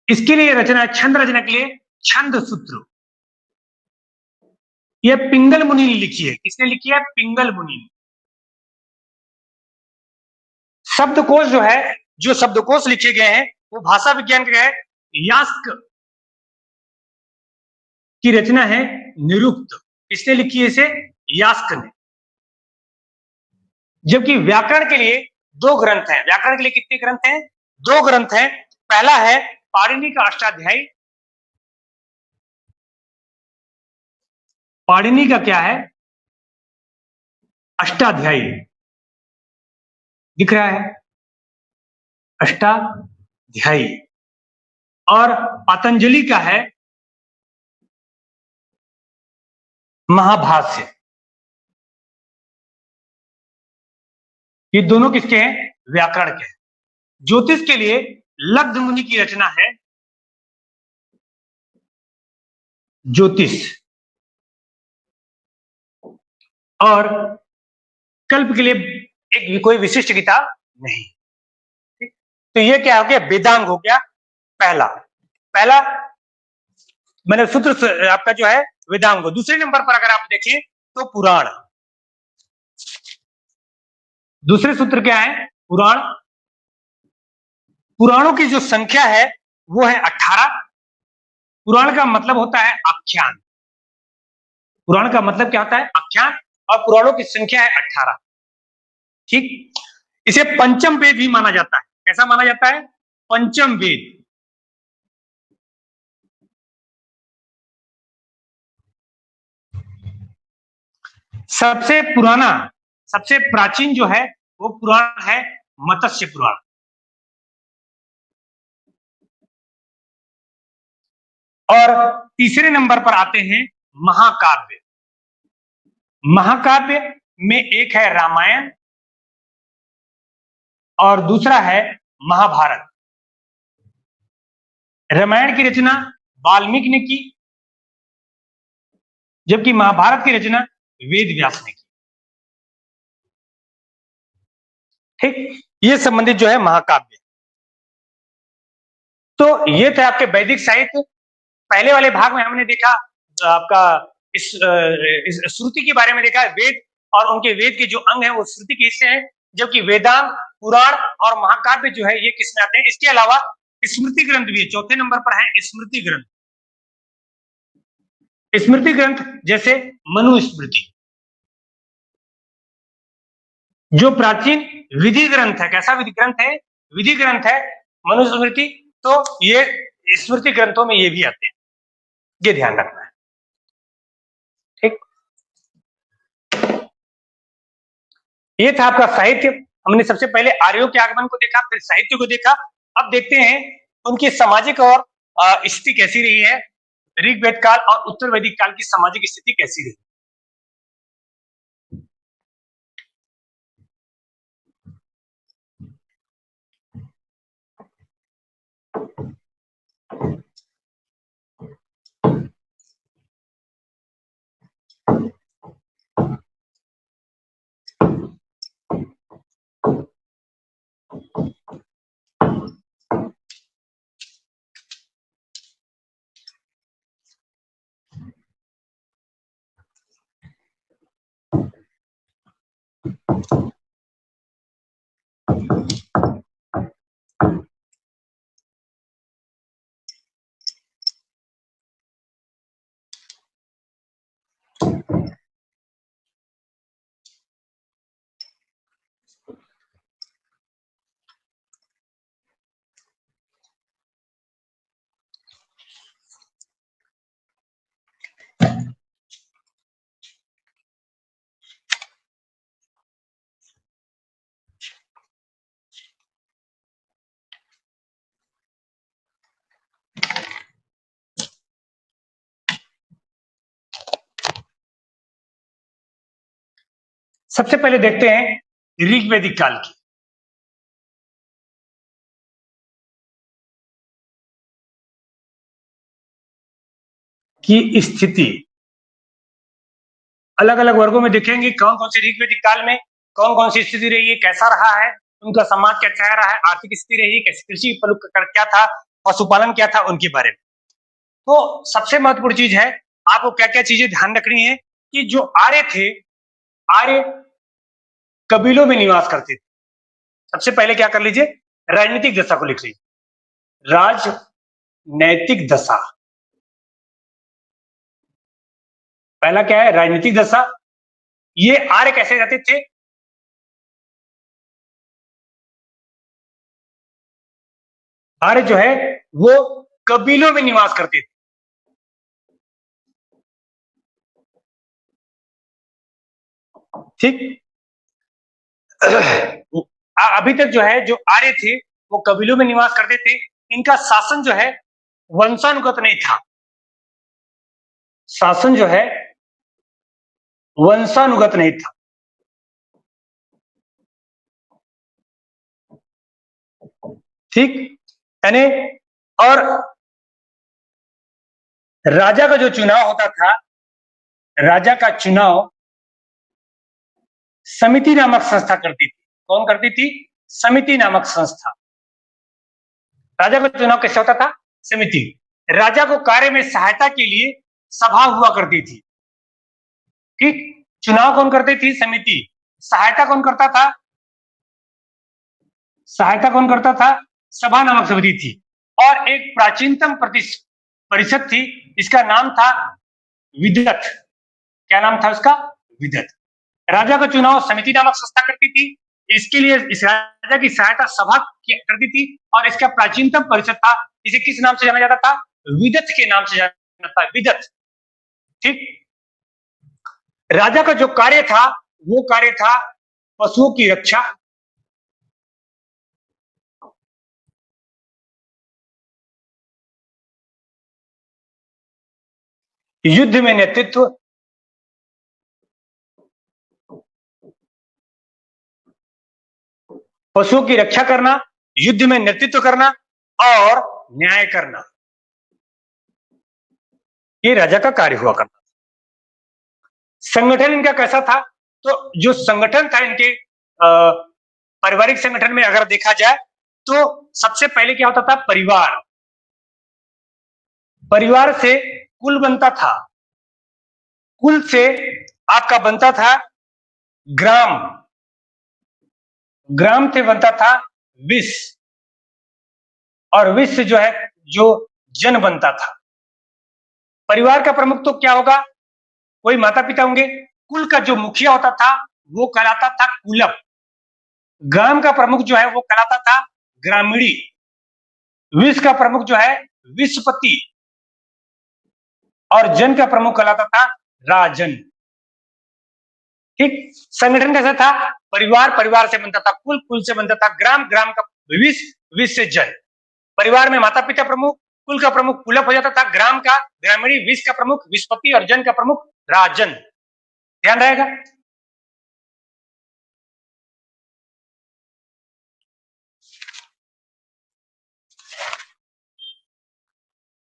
S2: इसके लिए रचना है, छंद रचना के लिए छंद सूत्र, यह पिंगल मुनि ने लिखी है। किसने लिखी है? पिंगल मुनि ने। शब्दकोश जो है, जो शब्दकोश लिखे गए हैं वो भाषा विज्ञान के है, यास्क की रचना है निरुक्त। किसने लिखी है इसे? यास्क ने। जबकि व्याकरण के लिए दो ग्रंथ हैं। व्याकरण के लिए कितने ग्रंथ हैं? दो ग्रंथ हैं। पहला है पाणिनि का अष्टाध्यायी। पाणिनि का क्या है? अष्टाध्यायी दिख रहा है, अष्टाध्यायी। और पतंजलि का है महाभाष्य। ये दोनों किसके हैं? व्याकरण के हैं। ज्योतिष के लिए लब्ध मुनि की रचना है ज्योतिष। और कल्प के लिए एक कोई विशिष्ट किताब नहीं। ठीक? तो ये क्या हो गया? वेदांग हो गया पहला। पहला मैंने सूत्र आपका जो है वेदांग हो। दूसरे नंबर पर अगर आप देखें तो पुराण। दूसरे सूत्र क्या है? पुराण। पुराणों की जो संख्या है वो है 18। पुराण का मतलब होता है आख्यान। पुराण का मतलब क्या होता है? आख्यान। और पुराणों की संख्या है 18। ठीक, इसे पंचम वेद भी माना जाता है। कैसा माना जाता है? पंचम वेद। सबसे पुराना, सबसे प्राचीन जो है वो पुराण है मत्स्य पुराण। और तीसरे नंबर पर आते हैं महाकाव्य। महाकाव्य में एक है रामायण और दूसरा है महाभारत। रामायण की रचना वाल्मीकि ने की, जबकि महाभारत की रचना वेद व्यास ने की। ठीक, ये संबंधित जो है महाकाव्य। तो ये थे आपके वैदिक साहित्य। पहले वाले भाग में हमने देखा आपका इस श्रुति के बारे में देखा, वेद और उनके वेद के जो अंग हैं वो श्रुति के हिस्से हैं। जबकि वेदांत, पुराण और महाकाव्य जो है ये किसमें आते हैं? इसके अलावा स्मृति ग्रंथ भी है। चौथे नंबर पर है स्मृति ग्रंथ। स्मृति ग्रंथ जैसे मनुस्मृति, जो प्राचीन विधि ग्रंथ है। कैसा विधि ग्रंथ है? विधि ग्रंथ है मनुस्मृति। तो ये स्मृति ग्रंथों में ये भी आते हैं, ये ध्यान रखना है। ठीक, ये था आपका साहित्य। हमने सबसे पहले आर्यों के आगमन को देखा, फिर साहित्य को देखा। अब देखते हैं उनकी सामाजिक और स्थिति कैसी रही है। ऋग्वेद काल और उत्तर वैदिक काल की सामाजिक स्थिति कैसी रही। सबसे पहले देखते हैं ऋग्वैदिक काल की स्थिति। अलग अलग वर्गों में देखेंगे कौन कौन से ऋग्वैदिक काल में कौन कौन सी स्थिति रही है, कैसा रहा है, उनका समाज कैसा रहा है, आर्थिक स्थिति रही, कैसे कृषि क्या था, पशुपालन क्या था, उनके बारे में। तो सबसे महत्वपूर्ण चीज है, आपको क्या क्या चीजें ध्यान रखनी है कि जो आर्य थे, आर्य कबीलों में निवास करते थे। सबसे पहले क्या कर लीजिए, राजनीतिक दशा को लिख लीजिए, राजनैतिक दशा। पहला क्या है, राजनीतिक दशा। ये आर्य कैसे रहते थे, आर्य जो है वो कबीलों में निवास करते थे। ठीक, अभी तक जो है जो आर्य थे वो कबीलों में निवास करते थे। इनका शासन जो है वंशानुगत नहीं था, शासन जो है वंशानुगत नहीं था। ठीक, यानी और राजा का जो चुनाव होता था, राजा का चुनाव समिति नामक संस्था करती थी। कौन करती थी, समिति नामक संस्था। राजा का चुनाव कैसे होता था, समिति। राजा को कार्य में सहायता के लिए सभा हुआ करती थी। ठीक, चुनाव कौन करती थी, समिति। सहायता कौन करता था, सहायता कौन करता था, सभा नामक समिति थी। और एक प्राचीनतम परिषद थी, इसका नाम था विदत। क्या नाम था उसका, विदत। राजा का चुनाव समिति नामक संस्था करती थी। इसके लिए इस राजा की सहायता सभा करती थी। और इसका प्राचीनतम परिषद था, इसे किस नाम से जाना जाता था, विदत के नाम से जाना था, विदत। ठीक, राजा का जो कार्य था वो कार्य था पशुओं की रक्षा, युद्ध में नेतृत्व, पशुओं की रक्षा करना, युद्ध में नेतृत्व करना और न्याय करना, ये राजा का कार्य हुआ करता था। संगठन इनका कैसा था, तो जो संगठन था इनके पारिवारिक संगठन में अगर देखा जाए तो सबसे पहले क्या होता था, परिवार। परिवार से कुल बनता था, कुल से आपका बनता था ग्राम, ग्राम से बनता था विश्व, और विश्व जो है जो जन बनता था। परिवार का प्रमुख तो क्या होगा, कोई माता पिता होंगे। कुल का जो मुखिया होता था वो कहलाता था कुलप। ग्राम का प्रमुख जो है वो कहलाता था ग्रामीणी। विश्व का प्रमुख जो है विश्वपति, और जन का प्रमुख कहलाता था राजन। ठीक, संगठन कैसा था, परिवार, परिवार से बनता था कुल, कुल से बनता था ग्राम, ग्राम का विश्व, विश्व से जन। परिवार में माता पिता प्रमुख, कुल का प्रमुख कुलप हो जाता था, ग्राम का ग्रामीणी, विश्व का प्रमुख विश्वपति और जन का प्रमुख राजन। ध्यान रहेगा।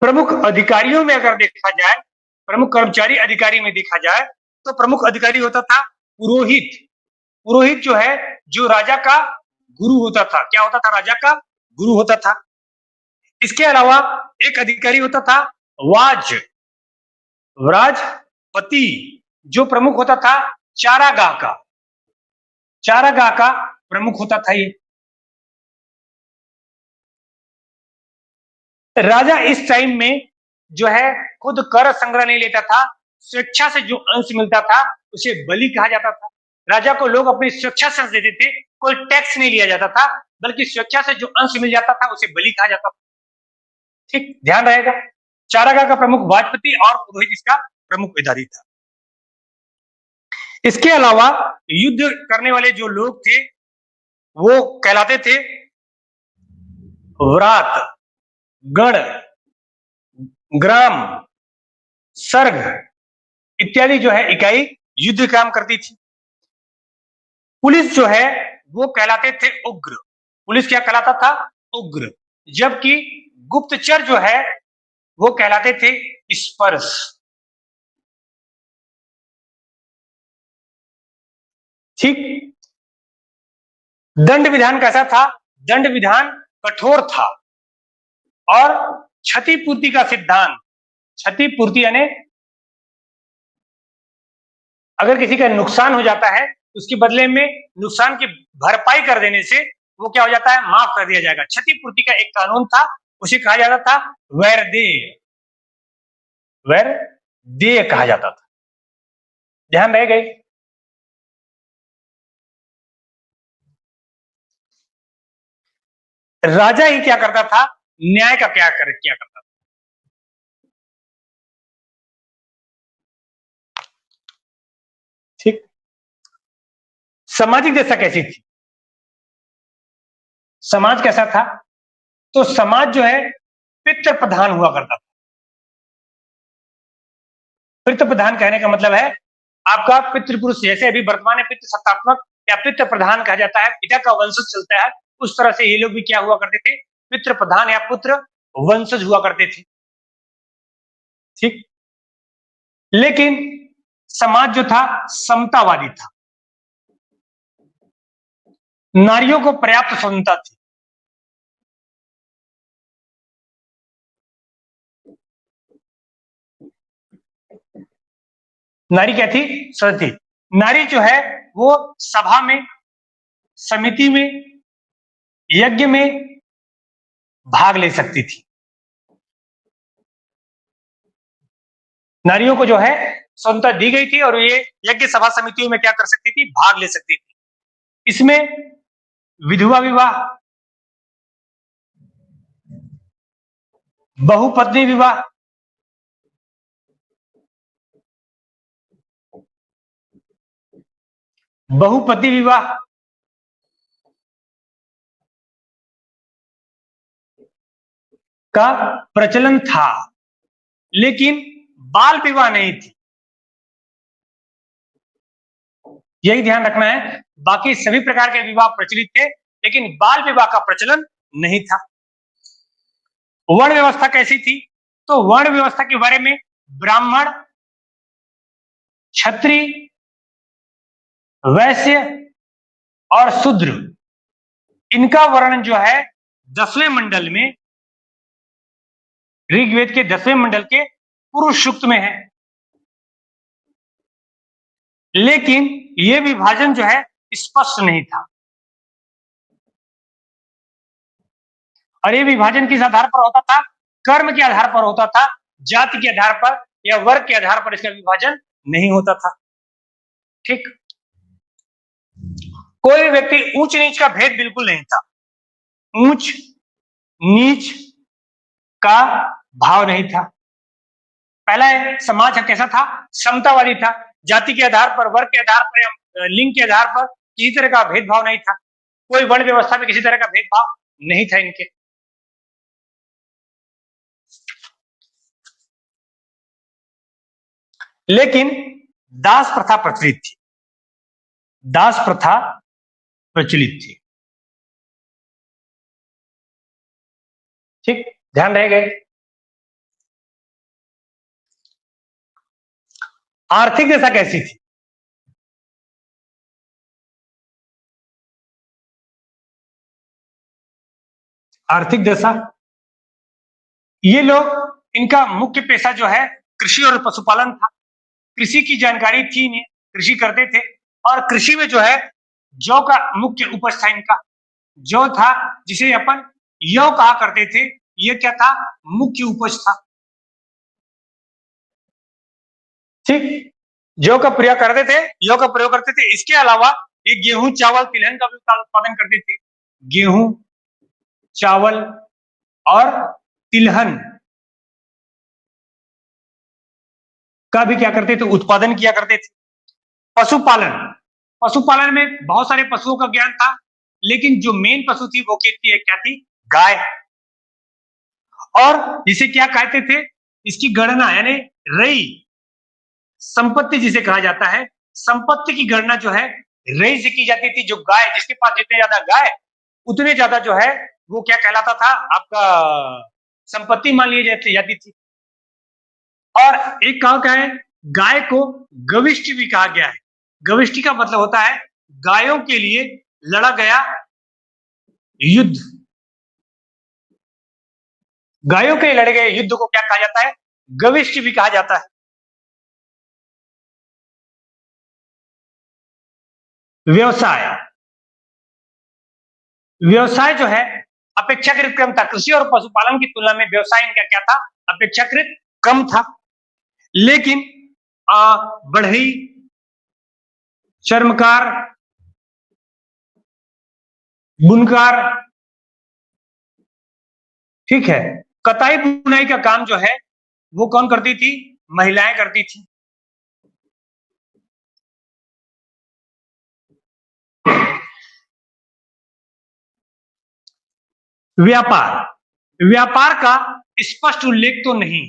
S2: प्रमुख अधिकारियों में अगर देखा जाए, प्रमुख कर्मचारी अधिकारी में देखा जाए तो प्रमुख अधिकारी होता था पुरोहित। पुरोहित जो है जो राजा का गुरु होता था। क्या होता था, राजा का गुरु होता था। इसके अलावा एक अधिकारी होता था वाज, व्राजपति, जो प्रमुख होता था चारागाह का, चारागाह का प्रमुख होता था ये। राजा इस टाइम में जो है खुद कर संग्रह नहीं लेता था, स्वेच्छा से जो अंश मिलता था उसे बलि कहा जाता था। राजा को लोग अपनी स्वेच्छा से अंश देते थे, कोई टैक्स नहीं लिया जाता था, बल्कि स्वेच्छा से जो अंश मिल जाता था उसे बलि कहा जाता था। ठीक, ध्यान रहेगा। चारागाह का प्रमुख वाजपति और पुरोहित इसका प्रमुख अधिकारी था। इसके अलावा युद्ध करने वाले जो लोग थे वो कहलाते थे व्रात, गण, ग्राम, सर्ग इत्यादि जो है इकाई युद्ध काम करती थी। पुलिस जो है वो कहलाते थे उग्र। पुलिस क्या कहलाता था, उग्र। जबकि गुप्तचर जो है वो कहलाते थे स्पर्श। ठीक। दंड विधान कैसा था? दंड विधान कठोर था और क्षतिपूर्ति का सिद्धांत, क्षतिपूर्ति यानी अगर किसी का नुकसान हो जाता है उसके बदले में नुकसान की भरपाई कर देने से वो क्या हो जाता है? माफ कर दिया जाएगा। क्षतिपूर्ति का एक कानून था, उसे कहा जाता था वैरदेय, वैरदेय कहा जाता था। ध्यान रह गई। राजा ही क्या करता था? न्याय का क्या करता था? ठीक। सामाजिक दशा कैसी थी? समाज कैसा था? तो समाज जो है पितृ प्रधान हुआ करता था। पितृ प्रधान कहने का मतलब है आपका पितृपुरुष, जैसे अभी वर्तमान में पितृ सत्तात्मक या पितृ प्रधान कहा जाता है, पिता का वंशज चलता है, उस तरह से ये लोग भी क्या हुआ करते थे? पितृ प्रधान या पुत्र वंशज हुआ करते थे। ठीक। लेकिन समाज जो था समतावादी था, नारियों को पर्याप्त स्वतंत्रता थी। नारी क्या थी? स्वतंत्र थी। नारी जो है वो सभा में, समिति में, यज्ञ में भाग ले सकती थी। नारियों को जो है स्वतंत्रता दी गई थी और ये यज्ञ सभा समितियों में क्या कर सकती थी? भाग ले सकती थी। इसमें विधवा विवाह, बहुपत्नी विवाह, बहुपति विवाह, का प्रचलन था, लेकिन बाल विवाह नहीं थी। यही ध्यान रखना है। बाकी सभी प्रकार के विवाह प्रचलित थे, लेकिन बाल विवाह का प्रचलन नहीं था। वर्ण व्यवस्था कैसी थी? तो वर्ण व्यवस्था के बारे में ब्राह्मण, क्षत्रिय, वैश्य और शूद्र, इनका वर्णन जो है 10वें मंडल में, ऋग्वेद के 10वें मंडल के पुरुष सूक्त में है। लेकिन यह विभाजन जो है स्पष्ट नहीं था। और ये विभाजन किस आधार पर होता था? कर्म के आधार पर होता था, जाति के आधार पर या वर्ग के आधार पर इसका विभाजन नहीं होता था। ठीक। कोई भी व्यक्ति ऊंच नीच का भेद बिल्कुल नहीं था। ऊंच नीच का भाव नहीं था। पहला समाज कैसा था? समतावादी था। जाति के आधार पर, वर्ग के आधार पर या लिंग के आधार पर किसी तरह का भेदभाव नहीं था। कोई वर्ण व्यवस्था में किसी तरह का भेदभाव नहीं था इनके। लेकिन दास प्रथा प्रचलित थी। दास प्रथा प्रचलित थी। ठीक, ध्यान रह गए। आर्थिक दशा कैसी थी? आर्थिक दशा, ये लोग, इनका मुख्य पेशा जो है कृषि और पशुपालन था। कृषि की जानकारी थी इन्हें, कृषि करते थे। और कृषि में जो है जौ का मुख्य उपज था इनका। जौ था जिसे अपन यौ कहा करते थे, ये क्या था? मुख्य उपज था। ठीक, जौ का प्रयोग करते थे, यौ का प्रयोग करते थे। इसके अलावा ये गेहूं, चावल, तिलहन का भी उत्पादन करते थे। गेहूं, चावल और तिलहन का भी क्या करते थे? उत्पादन किया करते थे। पशुपालन, पशुपालन में बहुत सारे पशुओं का ज्ञान था, लेकिन जो मेन पशु थी वो क्या थी? गाय। और जिसे क्या कहते थे? इसकी गणना यानी रई, संपत्ति जिसे कहा जाता है, संपत्ति की गणना जो है रई से की जाती थी। जो गाय, जिसके पास जितने ज्यादा गाय उतने ज्यादा जो है वो क्या कहलाता था? आपका संपत्ति मान ली जाती थी। और एक कहा क्या है? गाय को गविष्ठ भी कहा गया है। गविष्ठ का मतलब होता है गायों के लिए लड़ा गया युद्ध। गायों के लिए लड़े गए युद्ध को क्या कहा जाता है? गविष्ट भी कहा जाता है। व्यवसाय, व्यवसाय जो है अपेक्षाकृत कम था। कृषि और पशुपालन की तुलना में व्यवसाय इनका क्या था? अपेक्षाकृत कम था। लेकिन बढ़ई, चर्मकार, बुनकार, ठीक है, कताई बुनाई का काम जो है वो कौन करती थी? महिलाएं करती थी। व्यापार, व्यापार का स्पष्ट उल्लेख तो नहीं,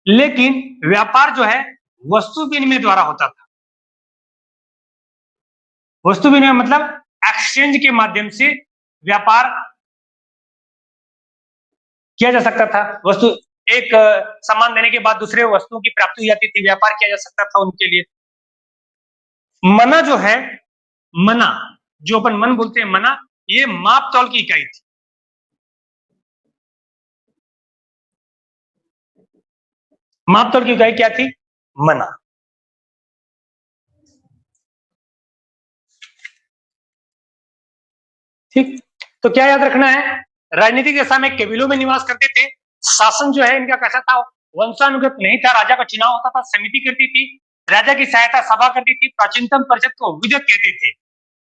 S2: लेकिन व्यापार जो है वस्तु विनिमय द्वारा होता था। वस्तु विनिमय मतलब एक्सचेंज के माध्यम से व्यापार किया जा सकता था। वस्तु एक सामान देने के बाद दूसरे वस्तुओं की प्राप्ति हो जाती थी, व्यापार किया जा सकता था उनके लिए। मना जो है, मना जो अपन मन बोलते हैं, मना, ये माप तौल की इकाई थी। माप तौल की इकाई क्या थी? मना। ठीक, तो क्या याद रखना है? राजनीतिक दशा में केबिलों में निवास करते थे। शासन जो है इनका कैसा था? वंशानुगत नहीं था। राजा का चुनाव होता था, समिति करती थी, राजा की सहायता सभा करती थी, प्राचीनतम परिषद को विधक कहते थे।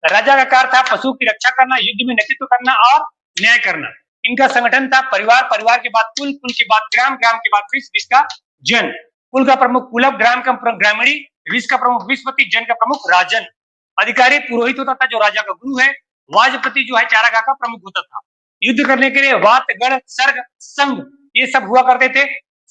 S2: राजा का कार्य था पशु की रक्षा करना, युद्ध में नेतृत्व करना और न्याय करना। इनका संगठन था परिवार, परिवार के बाद कुल, कुल के बाद ग्राम, ग्राम के बाद विश्व, विश्व का जन। कुल का प्रमुख कुलव, ग्राम का ग्रामीणी, विश्व का प्रमुख विश्वपति, जन का प्रमुख राजन। अधिकारी पुरोहित होता था जो राजा का गुरु है। वाजपति जो है चारागाह का प्रमुख होता था। युद्ध करने के लिए वात, गढ़, सर्ग, संघ ये सब हुआ करते थे।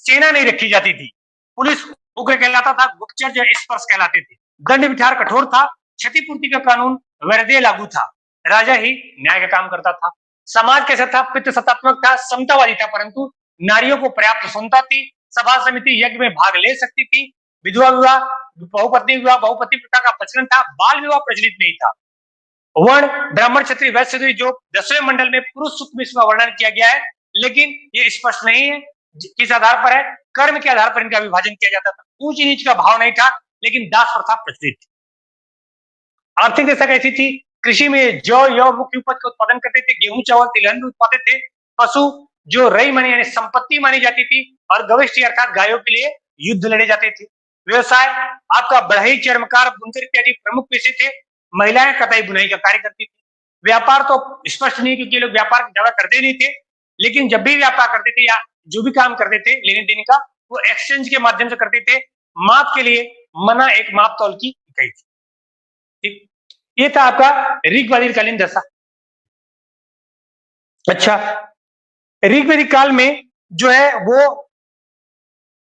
S2: सेना नहीं रखी जाती थी। पुलिस उग्र कहलाता था, गुप्तचर जो स्पर्श कहलाते थे। दंड विधान कठोर था। क्षतिपूर्ति का कानून वैध लागू था। राजा ही न्याय का काम करता था। समाज कैसा था? पितृ सत्तात्मक था, समतावादी था, परंतु नारियों को पर्याप्त सुनता थी। सभा समिति यज्ञ में भाग ले सकती थी। विधवा विवाह, बहुपत्नी विवाह, बहुपति प्रथा का प्रचलन था। बाल विवाह प्रचलित नहीं था। वर्ण, ब्राह्मण, क्षत्रिय, वैश्य, शूद्र जो 10वें मंडल में पुरुष सूक्त में इसका वर्णन किया गया है, लेकिन ये स्पष्ट नहीं है किस आधार पर है। कर्म के आधार पर इनका विभाजन किया जाता था। ऊंच नीच का भाव नहीं था, लेकिन दास प्रथा प्रचलित थी। आर्थिक दशा कैसी थी? कृषि में जौ, यौ मुख्य उपज का उत्पादन करते थे। गेहूं, चावल, तिलहन उत्पादन थे। पशु जो रई मानी यानी संपत्ति मानी जाती थी, और गविष्ठ अर्थात गायों के लिए युद्ध लड़े जाते थे। व्यवसाय आपका बढ़ई, चर्मकार, बुनकर इत्यादि प्रमुख पेशे थे। महिलाएं कताई बुनाई का कार्य करती थी। व्यापार तो स्पष्ट नहीं, क्योंकि लोग व्यापार ज्यादा करते नहीं थे, लेकिन जब भी व्यापार करते थे या जो भी काम करते थे लेने देने का, वो एक्सचेंज के माध्यम से करते थे। माप के लिए मना एक माप तौल की इकाई थी। ठीक, ये था आपका ऋग्वैदिक कालीन दशा। अच्छा, ऋग्वैदिक काल में जो है वो,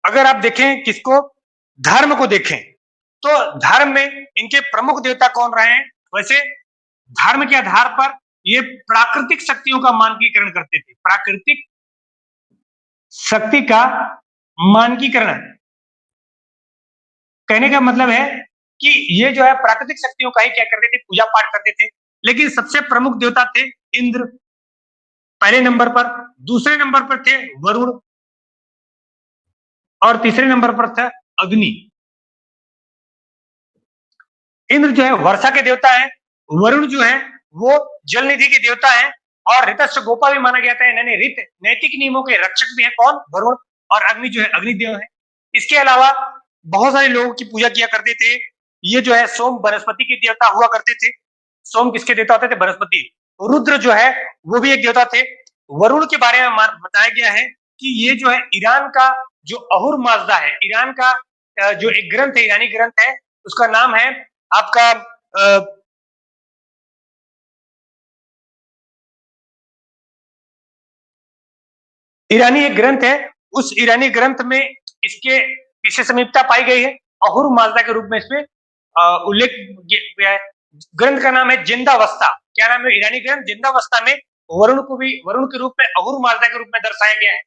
S2: अगर आप देखें किसको, धर्म को देखें, तो धर्म में इनके प्रमुख देवता कौन रहे हैं? वैसे धर्म के आधार पर ये प्राकृतिक शक्तियों का मानकीकरण करते थे। प्राकृतिक शक्ति का मानकीकरण कहने का मतलब है कि ये जो है प्राकृतिक शक्तियों का ही क्या करते थे? पूजा पाठ करते थे। लेकिन सबसे प्रमुख देवता थे इंद्र पहले नंबर पर, दूसरे नंबर पर थे वरुण, और तीसरे नंबर पर था अग्नि। इंद्र जो है वर्षा के देवता है। वरुण जो है वो जल निधि के देवता है, और ऋतस्य गोपा भी माना गया था। इन्होंने ऋत नैतिक नियमों के रक्षक भी है। कौन? वरुण। और अग्नि जो है अग्निदेव है। इसके अलावा बहुत सारे लोगों की पूजा किया करते थे। ये जो है सोम वनस्पति के देवता हुआ करते थे। सोम किसके देवता होते थे? वनस्पति। रुद्र जो है वो भी एक देवता थे। वरुण के बारे में बताया गया है कि ये जो है ईरान का जो अहुर माजदा है, ईरान का जो एक ग्रंथ है, ईरानी ग्रंथ है, उसका नाम है आपका ईरानी एक ग्रंथ है। उस ईरानी ग्रंथ में इसके विशेष समीपता पाई गई है। अहुर माजदा के रूप में इसमें उल्लेख किया है। ग्रंथ का नाम है जिंदावस्था। क्या नाम है? ईरानी ग्रंथ जिंदावस्था में वरुण को भी वरुण के रूप में, अहुर माजदा के रूप में दर्शाया गया है।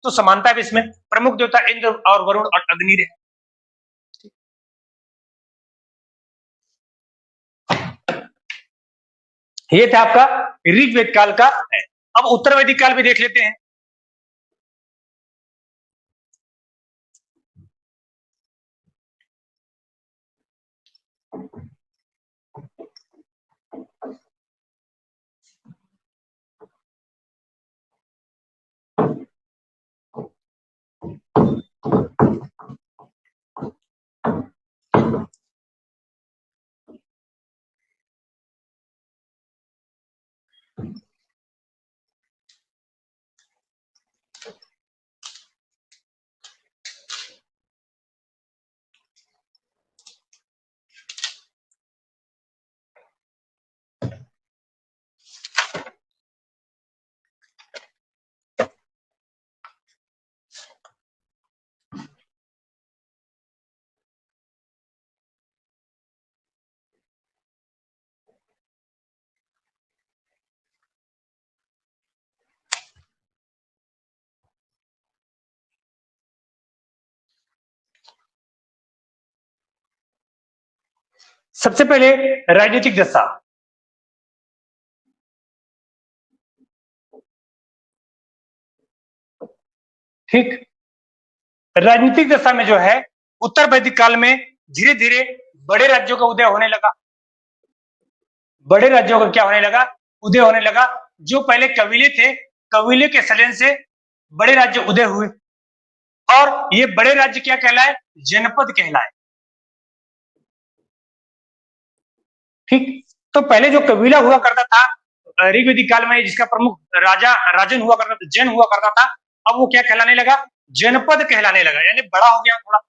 S2: तो समानता भी इसमें। प्रमुख देवता इंद्र और वरुण और अग्नि रहे। ये था आपका ऋग्वेद काल का है। अब उत्तर वैदिक काल भी देख लेते हैं। सबसे पहले राजनीतिक दशा। ठीक, राजनीतिक दशा में जो है उत्तर वैदिक काल में धीरे धीरे बड़े राज्यों का उदय होने लगा। बड़े राज्यों का क्या होने लगा? उदय होने लगा। जो पहले कबीले थे, कबीले के सलन से बड़े राज्य उदय हुए और ये बड़े राज्य क्या कहलाए? जनपद कहलाए। ठीक, तो पहले जो कबीला हुआ करता था ऋग्वेदिक काल में, जिसका प्रमुख राजा राजन हुआ करता था, जन हुआ करता था, अब वो क्या कहलाने लगा? जनपद कहलाने लगा, यानी बड़ा हो गया, थोड़ा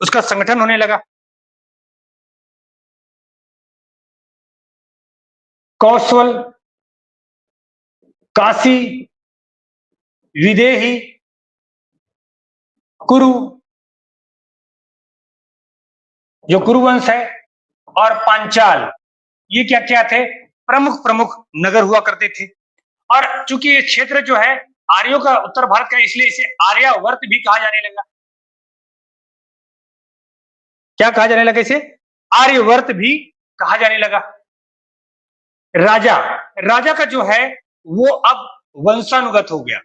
S2: उसका संगठन होने लगा। कौशल, काशी, विदेही, कुरु, जो कुरुवंश है, और पांचाल, ये क्या क्या थे? प्रमुख प्रमुख नगर हुआ करते थे। और चूंकि ये क्षेत्र जो है आर्यों का, उत्तर भारत का, इसलिए इसे आर्यावर्त भी कहा जाने लगा। क्या कहा जाने लगा इसे? आर्यवर्त भी कहा जाने लगा। राजा, राजा का जो है वो अब वंशानुगत हो गया।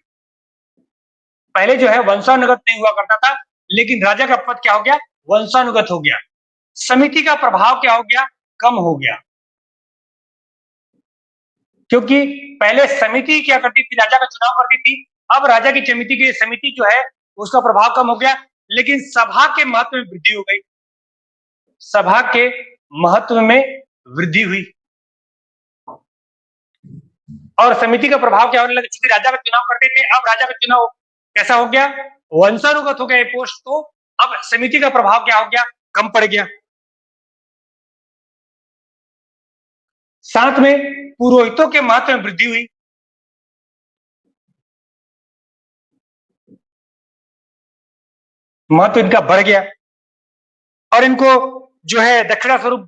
S2: पहले जो है वंशानुगत नहीं हुआ करता था, लेकिन राजा का पद क्या हो गया? वंशानुगत हो गया। समिति का प्रभाव क्या हो गया? कम हो गया। क्योंकि पहले समिति क्या करती थी? राजा का चुनाव करती थी। अब राजा की समिति की समिति जो है उसका प्रभाव कम हो गया, लेकिन सभा के महत्व में वृद्धि हो गई। सभा के महत्व में वृद्धि हुई और समिति का प्रभाव क्या होने लगा? क्योंकि राजा का चुनाव करते थे, अब राजा का चुनाव कैसा हो गया? वंशानुगत हो गया ये पोस्ट, तो अब समिति का प्रभाव क्या हो गया? कम पड़ गया। साथ में पुरोहितों के महत्व में वृद्धि हुई। महत्व इनका बढ़ गया और इनको जो है दक्षिणा स्वरूप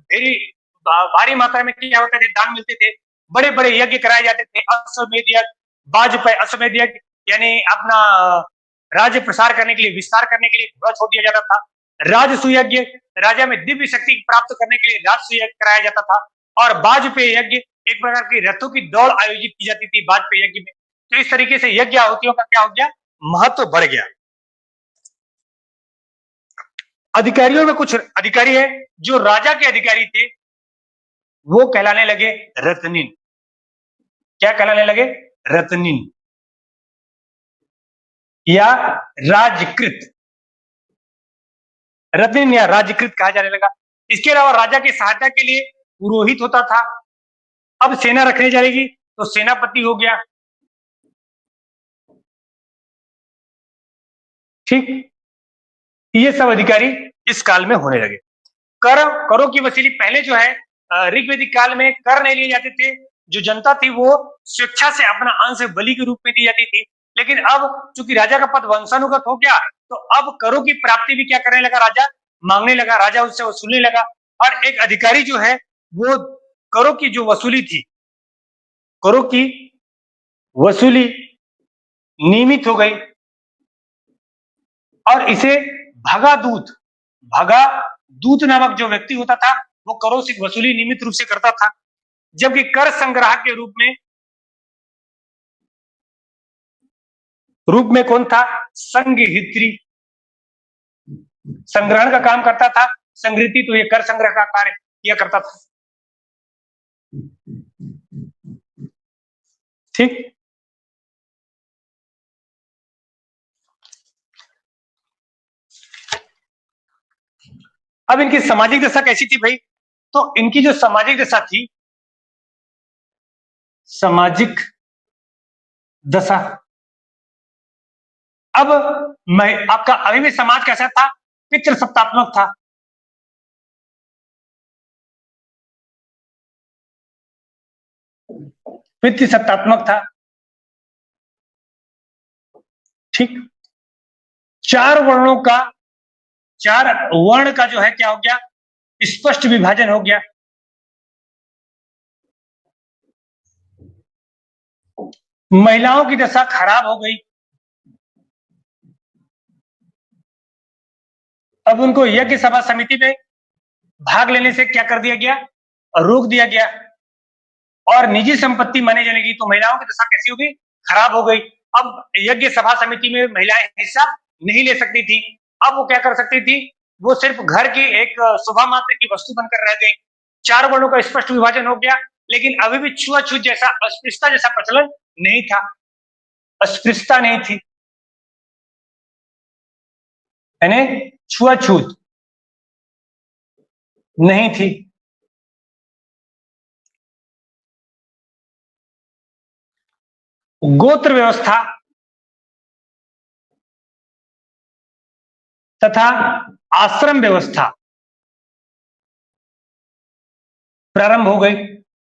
S2: भारी मात्रा में क्या होते थे? दान मिलते थे। बड़े बड़े यज्ञ कराए जाते थे, अश्वमेध यज्ञ, वाजपेयी अश्वमेध यज्ञ, यानी अपना राज्य प्रसार करने के लिए, विस्तार करने के लिए घोड़ा छोड़ दिया जाता था। राजसूय यज्ञ, राजा में दिव्य शक्ति प्राप्त करने के लिए राजसूय यज्ञ कराया जाता था। और वाजपेयी यज्ञ, एक प्रकार की रथों की दौड़ आयोजित की जाती थी वाजपेयी यज्ञ में। तो इस तरीके से यज्ञ आहुतियों का क्या हो गया? महत्व बढ़ गया। अधिकारियों में कुछ अधिकारी है जो राजा के अधिकारी थे, वो कहलाने लगे रत्निन। क्या कहलाने लगे? रत्निन या राजकृत। रत्निन या राजकृत कहा जाने लगा। इसके अलावा राजा की सहायता के लिए पुरोहित होता था। अब सेना रखने जाएगी तो सेनापति हो गया। ठीक, ये सब अधिकारी इस काल में होने लगे। कर, करों की वसूली पहले जो है ऋग्वेदिक काल में कर नहीं लिए जाते थे। जो जनता थी वो स्वेच्छा से अपना अंश बलि के रूप में दी जाती थी। लेकिन अब चूंकि राजा का पद वंशानुगत हो गया, तो अब करों की प्राप्ति भी क्या करने लगा? राजा मांगने लगा, राजा उससे वसूलने लगा। और एक अधिकारी जो है वो करों की जो वसूली थी, करों की वसूली नियमित हो गई और इसे भगा दूत नामक जो व्यक्ति होता था वो करों से वसूली नियमित रूप से करता था। जबकि कर संग्राहक के रूप में कौन था? संग्रहित्री। संग्रहण का काम करता था संग्रहित्री, तो ये कर संग्रह का कार्य किया करता था। ठीक। अब इनकी सामाजिक दशा कैसी थी भाई? तो इनकी जो सामाजिक दशा थी, सामाजिक दशा, अब मैं आपका अभी भी समाज कैसा था? पितृसत्तात्मक था। पितृसत्तात्मक था। ठीक। चार वर्ण का जो है क्या हो गया? स्पष्ट विभाजन हो गया। महिलाओं की दशा खराब हो गई। अब उनको यज्ञ सभा समिति में भाग लेने से क्या कर दिया गया? रोक दिया गया। और निजी संपत्ति माने जाने की, तो महिलाओं की दशा कैसी हो गई? खराब हो गई। अब यज्ञ सभा समिति में महिलाएं हिस्सा नहीं ले सकती थी। अब वो क्या कर सकती थी? वो सिर्फ घर की एक शोभा मात्र की वस्तु बनकर रह गई। चार वर्णों का स्पष्ट विभाजन हो गया, लेकिन अभी भी छुआछूत जैसा, अस्पृश्यता जैसा प्रचलन नहीं था। अस्पृश्यता नहीं थी, यानी छुआछूत नहीं थी। गोत्र व्यवस्था तथा आश्रम व्यवस्था प्रारंभ हो गई।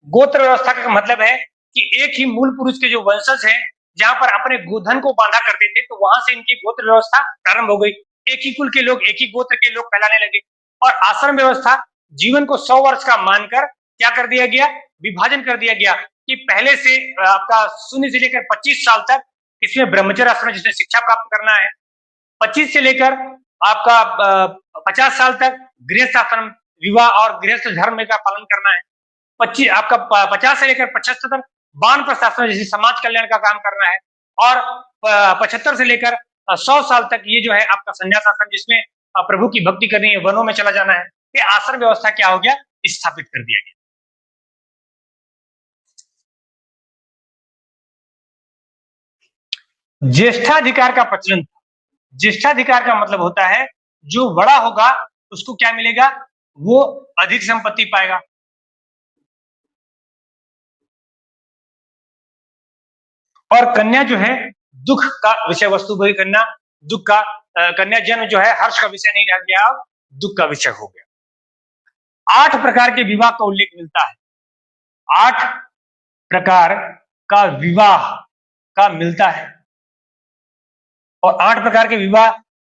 S2: गोत्र व्यवस्था का मतलब है कि एक ही मूल पुरुष के जो वंशज हैं, जहां पर अपने गोधन को बांधा करते थे, तो वहां से इनकी गोत्र व्यवस्था प्रारंभ हो गई। एक ही कुल के लोग, एक ही गोत्र के लोग कहलाने लगे। और आश्रम व्यवस्था, जीवन को 100 वर्ष का मानकर क्या कर दिया गया? विभाजन कर दिया गया कि पहले से आपका 0 से लेकर 25 साल तक इसमें ब्रह्मचर्य आश्रम, जिसमें शिक्षा प्राप्त करना है। 25 से लेकर आपका 50 साल तक गृहस्थ आश्रम, विवाह और गृहस्थ धर्म का पालन करना है। 50 से लेकर 75 तक वानप्रस्थ आश्रम, जैसे समाज कल्याण का काम करना है। और 75 से लेकर 100 साल तक ये जो है आपका संन्यास आश्रम, जिसमें प्रभु की भक्ति करनी है, वनों में चला जाना है। ये आश्रम व्यवस्था क्या हो गया? स्थापित कर दिया गया। ज्येष्ठाधिकार का प्रचलन। ज्येष्ठाधिकार का मतलब होता है जो बड़ा होगा उसको क्या मिलेगा? वो अधिक संपत्ति पाएगा। और कन्या जो है दुख का विषय वस्तु वही, कन्या दुख का, कन्या जन्म जो है हर्ष का विषय नहीं रह गया, अब दुख का विषय हो गया। 8 प्रकार के विवाह का उल्लेख मिलता है। 8 प्रकार का विवाह का मिलता है। और 8 प्रकार के विवाह,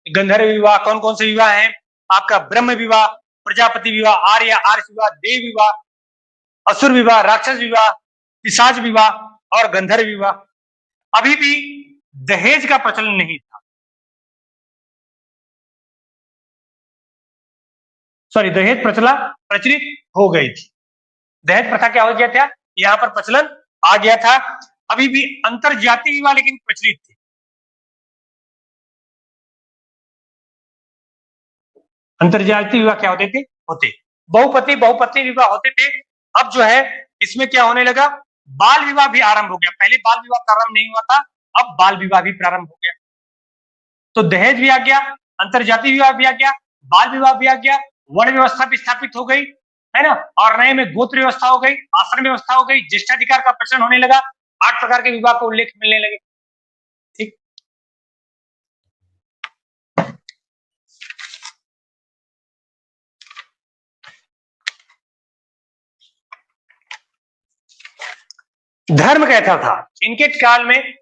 S2: गंधर्व विवाह, कौन कौन से विवाह हैं? आपका ब्रह्म विवाह, प्रजापति विवाह, आर्य विवाह, देव विवाह, असुर विवाह, राक्षस विवाह, पिशाच विवाह और गंधर्व विवाह। अभी भी दहेज का प्रचलन नहीं था। सॉरी, दहेज प्रचलित हो गई थी। दहेज प्रथा क्या हो गया था? यहां पर प्रचलन आ गया था। अभी भी अंतरजातीय विवाह लेकिन प्रचलित थे। अंतरजातीय विवाह क्या होते थे? बहुपति विवाह होते थे। अब जो है इसमें क्या होने लगा? बाल विवाह भी आरंभ हो गया। पहले बाल विवाह प्रारंभ नहीं हुआ था, अब बाल विवाह भी प्रारंभ हो गया। तो दहेज भी आ गया, अंतरजातीय विवाह भी आ गया, बाल विवाह भी आ गया, वर्ण व्यवस्था भी स्थापित हो गई, है ना। और नए में गोत्र व्यवस्था हो गई, आश्रम व्यवस्था हो गई, ज्येष्ठाधिकार का प्रचलन होने लगा, 8 प्रकार के विवाह का उल्लेख मिलने लगे। ठीक। धर्म कैसा था इनके काल में?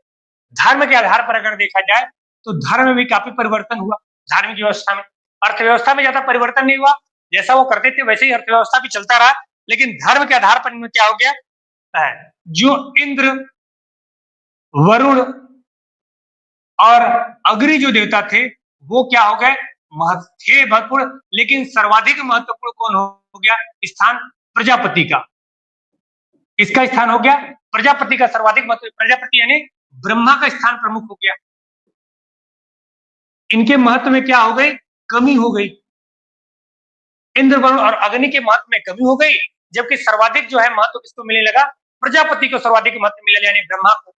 S2: धर्म के आधार पर अगर देखा जाए तो धर्म में भी काफी परिवर्तन हुआ। धार्मिक व्यवस्था में, अर्थव्यवस्था में ज्यादा परिवर्तन नहीं हुआ। जैसा वो करते थे वैसे ही अर्थव्यवस्था भी चलता रहा, लेकिन धर्म के आधार पर इनमें क्या हो गया? जो इंद्र, वरुण और अग्नि जो देवता थे वो क्या हो गए? थे महत्वपूर्ण, लेकिन सर्वाधिक महत्वपूर्ण कौन हो गया स्थान? प्रजापति का। किसका स्थान हो गया? प्रजापति का सर्वाधिक महत्व, प्रजापति यानी ब्रह्मा का स्थान प्रमुख हो गया। इनके महत्व में क्या हो गई? कमी हो गई। इंद्र, वरुण और अग्नि के महत्व में कमी हो गई, जबकि सर्वाधिक जो है महत्व किसको मिलने लगा? प्रजापति को सर्वाधिक महत्व मिला, यानी ब्रह्मा को।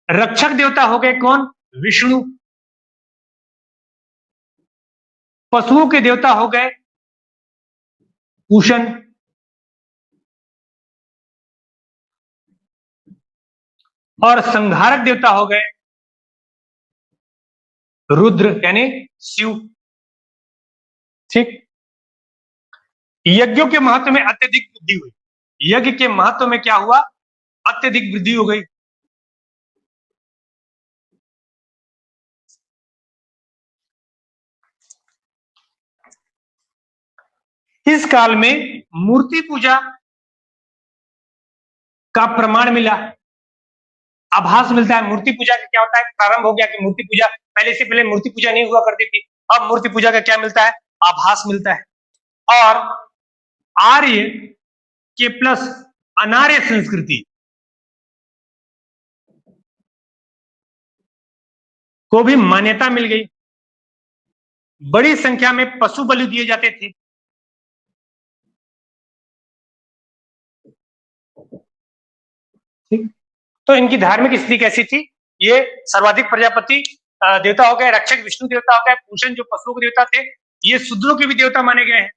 S2: रक्षक देवता हो गए कौन? विष्णु। पशुओं के देवता हो गए पूषण। और संहारक देवता हो गए रुद्र यानी शिव। ठीक। यज्ञों के महत्व में अत्यधिक वृद्धि हुई। यज्ञ के महत्व में क्या हुआ? अत्यधिक वृद्धि हो गई। इस काल में मूर्ति पूजा का प्रमाण मिला, आभास मिलता है। मूर्ति पूजा का क्या होता है? प्रारंभ हो गया कि मूर्ति पूजा, पहले से पहले मूर्ति पूजा नहीं हुआ करती थी, अब मूर्ति पूजा का क्या मिलता है? आभास मिलता है। और आर्य के प्लस अनार्य संस्कृति को भी मान्यता मिल गई। बड़ी संख्या में पशु बलि दिए जाते थे। ठीक। तो इनकी धार्मिक स्थिति कैसी थी? ये सर्वाधिक प्रजापति देवता हो गए, रक्षक विष्णु देवता हो गए, पूषण जो पशुओं के देवता थे, ये शूद्रों के भी देवता माने गए हैं।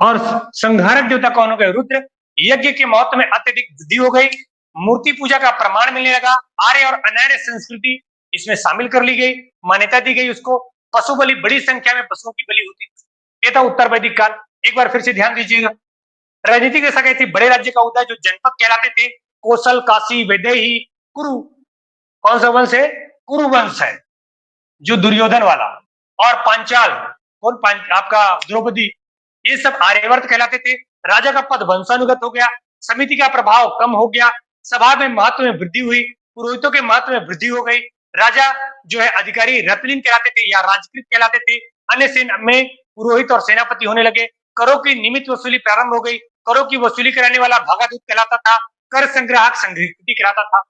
S2: और संहारक देवता कौन हो गए? रुद्र। यज्ञ के महत्व में अत्यधिक वृद्धि हो गई। मूर्ति पूजा का प्रमाण मिलने लगा। आर्य और अनार्य संस्कृति इसमें शामिल कर ली गई, मान्यता दी गई उसको। पशु बलि, बड़ी संख्या में पशुओं की बलि होती थी। ये था उत्तर वैदिक काल। एक बार फिर से ध्यान दीजिएगा। राजनीति कैसा कहती? बड़े राज्य का उदय, जो जनपद कहलाते थे, कौशल, काशी, वैदेही, कुरु। कौन सा वंश है? कुरु वंश है, जो दुर्योधन वाला। और पांचाल, कौन? आपका द्रौपदी। ये सब आर्यवर्त कहलाते थे। राजा का पद वंशानुगत हो गया। समिति का प्रभाव कम हो गया। सभा में महत्व में वृद्धि हुई। पुरोहितों के महत्व में वृद्धि हो गई। राजा जो है अधिकारी रत्लिन कहलाते थे या राजकृत कहलाते थे। अन्य सेना में पुरोहित और सेनापति होने लगे। करों की नियमित वसूली प्रारंभ हो गई। करों की वसूली कराने वाला भागादूत कहलाता था। कर संग्राहक संग्रहित कहलाता था।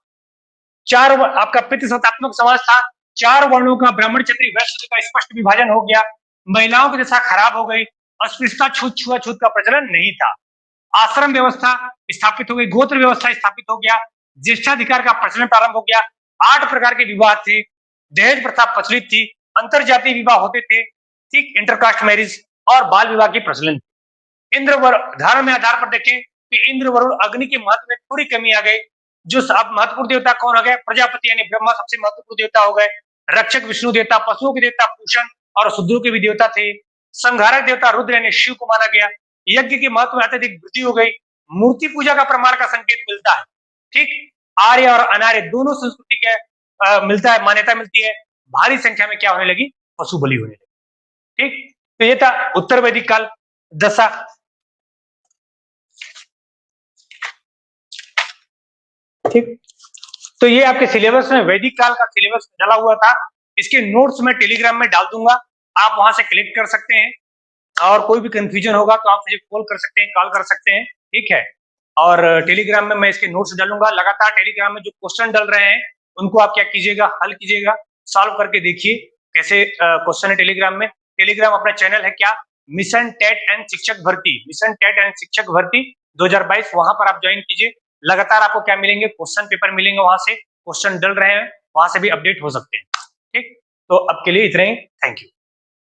S2: चार आपका पितृसत्तात्मक समाज था। चार वर्णों का ब्राह्मण, क्षत्रिय, वैश्य का स्पष्ट विभाजन हो गया। महिलाओं की दशा खराब हो गई। अस्पृश्यता, छूत का प्रचलन नहीं था। आश्रम व्यवस्था स्थापित हो गई। गोत्र व्यवस्था स्थापित हो गया। ज्येष्ठाधिकार का प्रचलन प्रारंभ हो गया। 8 प्रकार के विवाह थे। दहेज प्रथा प्रचलित थी। अंतरजातीय विवाह होते थे। ठीक, इंटरकास्ट मैरिज और बाल विवाह की प्रचलन। इंद्र धर्म में आधार पर देखें कि इंद्र, वरुण, अग्नि के महत्व में थोड़ी कमी आ गई। जो सब महत्वपूर्ण देवता कौन हो गए? प्रजापति यानी ब्रह्मा सबसे महत्वपूर्ण देवता हो गए। रक्षक विष्णु देवता, पशुओं के देवता पूषण और शूद्रों के भी देवता थे। संहारक देवता रुद्र यानी शिव को माना गया। यज्ञ के महत्व में अत्यधिक वृद्धि हो गई। मूर्ति पूजा का प्रमाण का संकेत मिलता है। ठीक, आर्य और अनार्य दोनों संस्कृति के मिलता है, मान्यता मिलती है। भारी संख्या में क्या होने लगी? पशु बलि होने लगी। ठीक, तो ये था उत्तर वैदिक काल दशा। ठीक, तो ये आपके सिलेबस में वैदिक काल का सिलेबस डाला हुआ था। इसके नोट्स मैं टेलीग्राम में डाल दूंगा, आप वहां से क्लिक कर सकते हैं। और कोई भी कंफ्यूजन होगा तो आप मुझे कॉल कर सकते हैं, कॉल कर सकते हैं। ठीक है, और टेलीग्राम में मैं इसके नोट्स डालूंगा। लगातार टेलीग्राम में जो क्वेश्चन डल रहे हैं उनको आप क्या कीजिएगा? हल कीजिएगा, सॉल्व करके देखिए कैसे क्वेश्चन है टेलीग्राम में। टेलीग्राम अपना चैनल है क्या? मिशन टेट एंड शिक्षक भर्ती, मिशन टेट एंड शिक्षक भर्ती 2022। वहां पर आप ज्वाइन कीजिए। लगातार आपको क्या मिलेंगे? क्वेश्चन पेपर मिलेंगे, वहां से क्वेश्चन डल रहे हैं, वहां से भी अपडेट हो सकते हैं। ठीक, तो अब के लिए इतना ही। Thank you.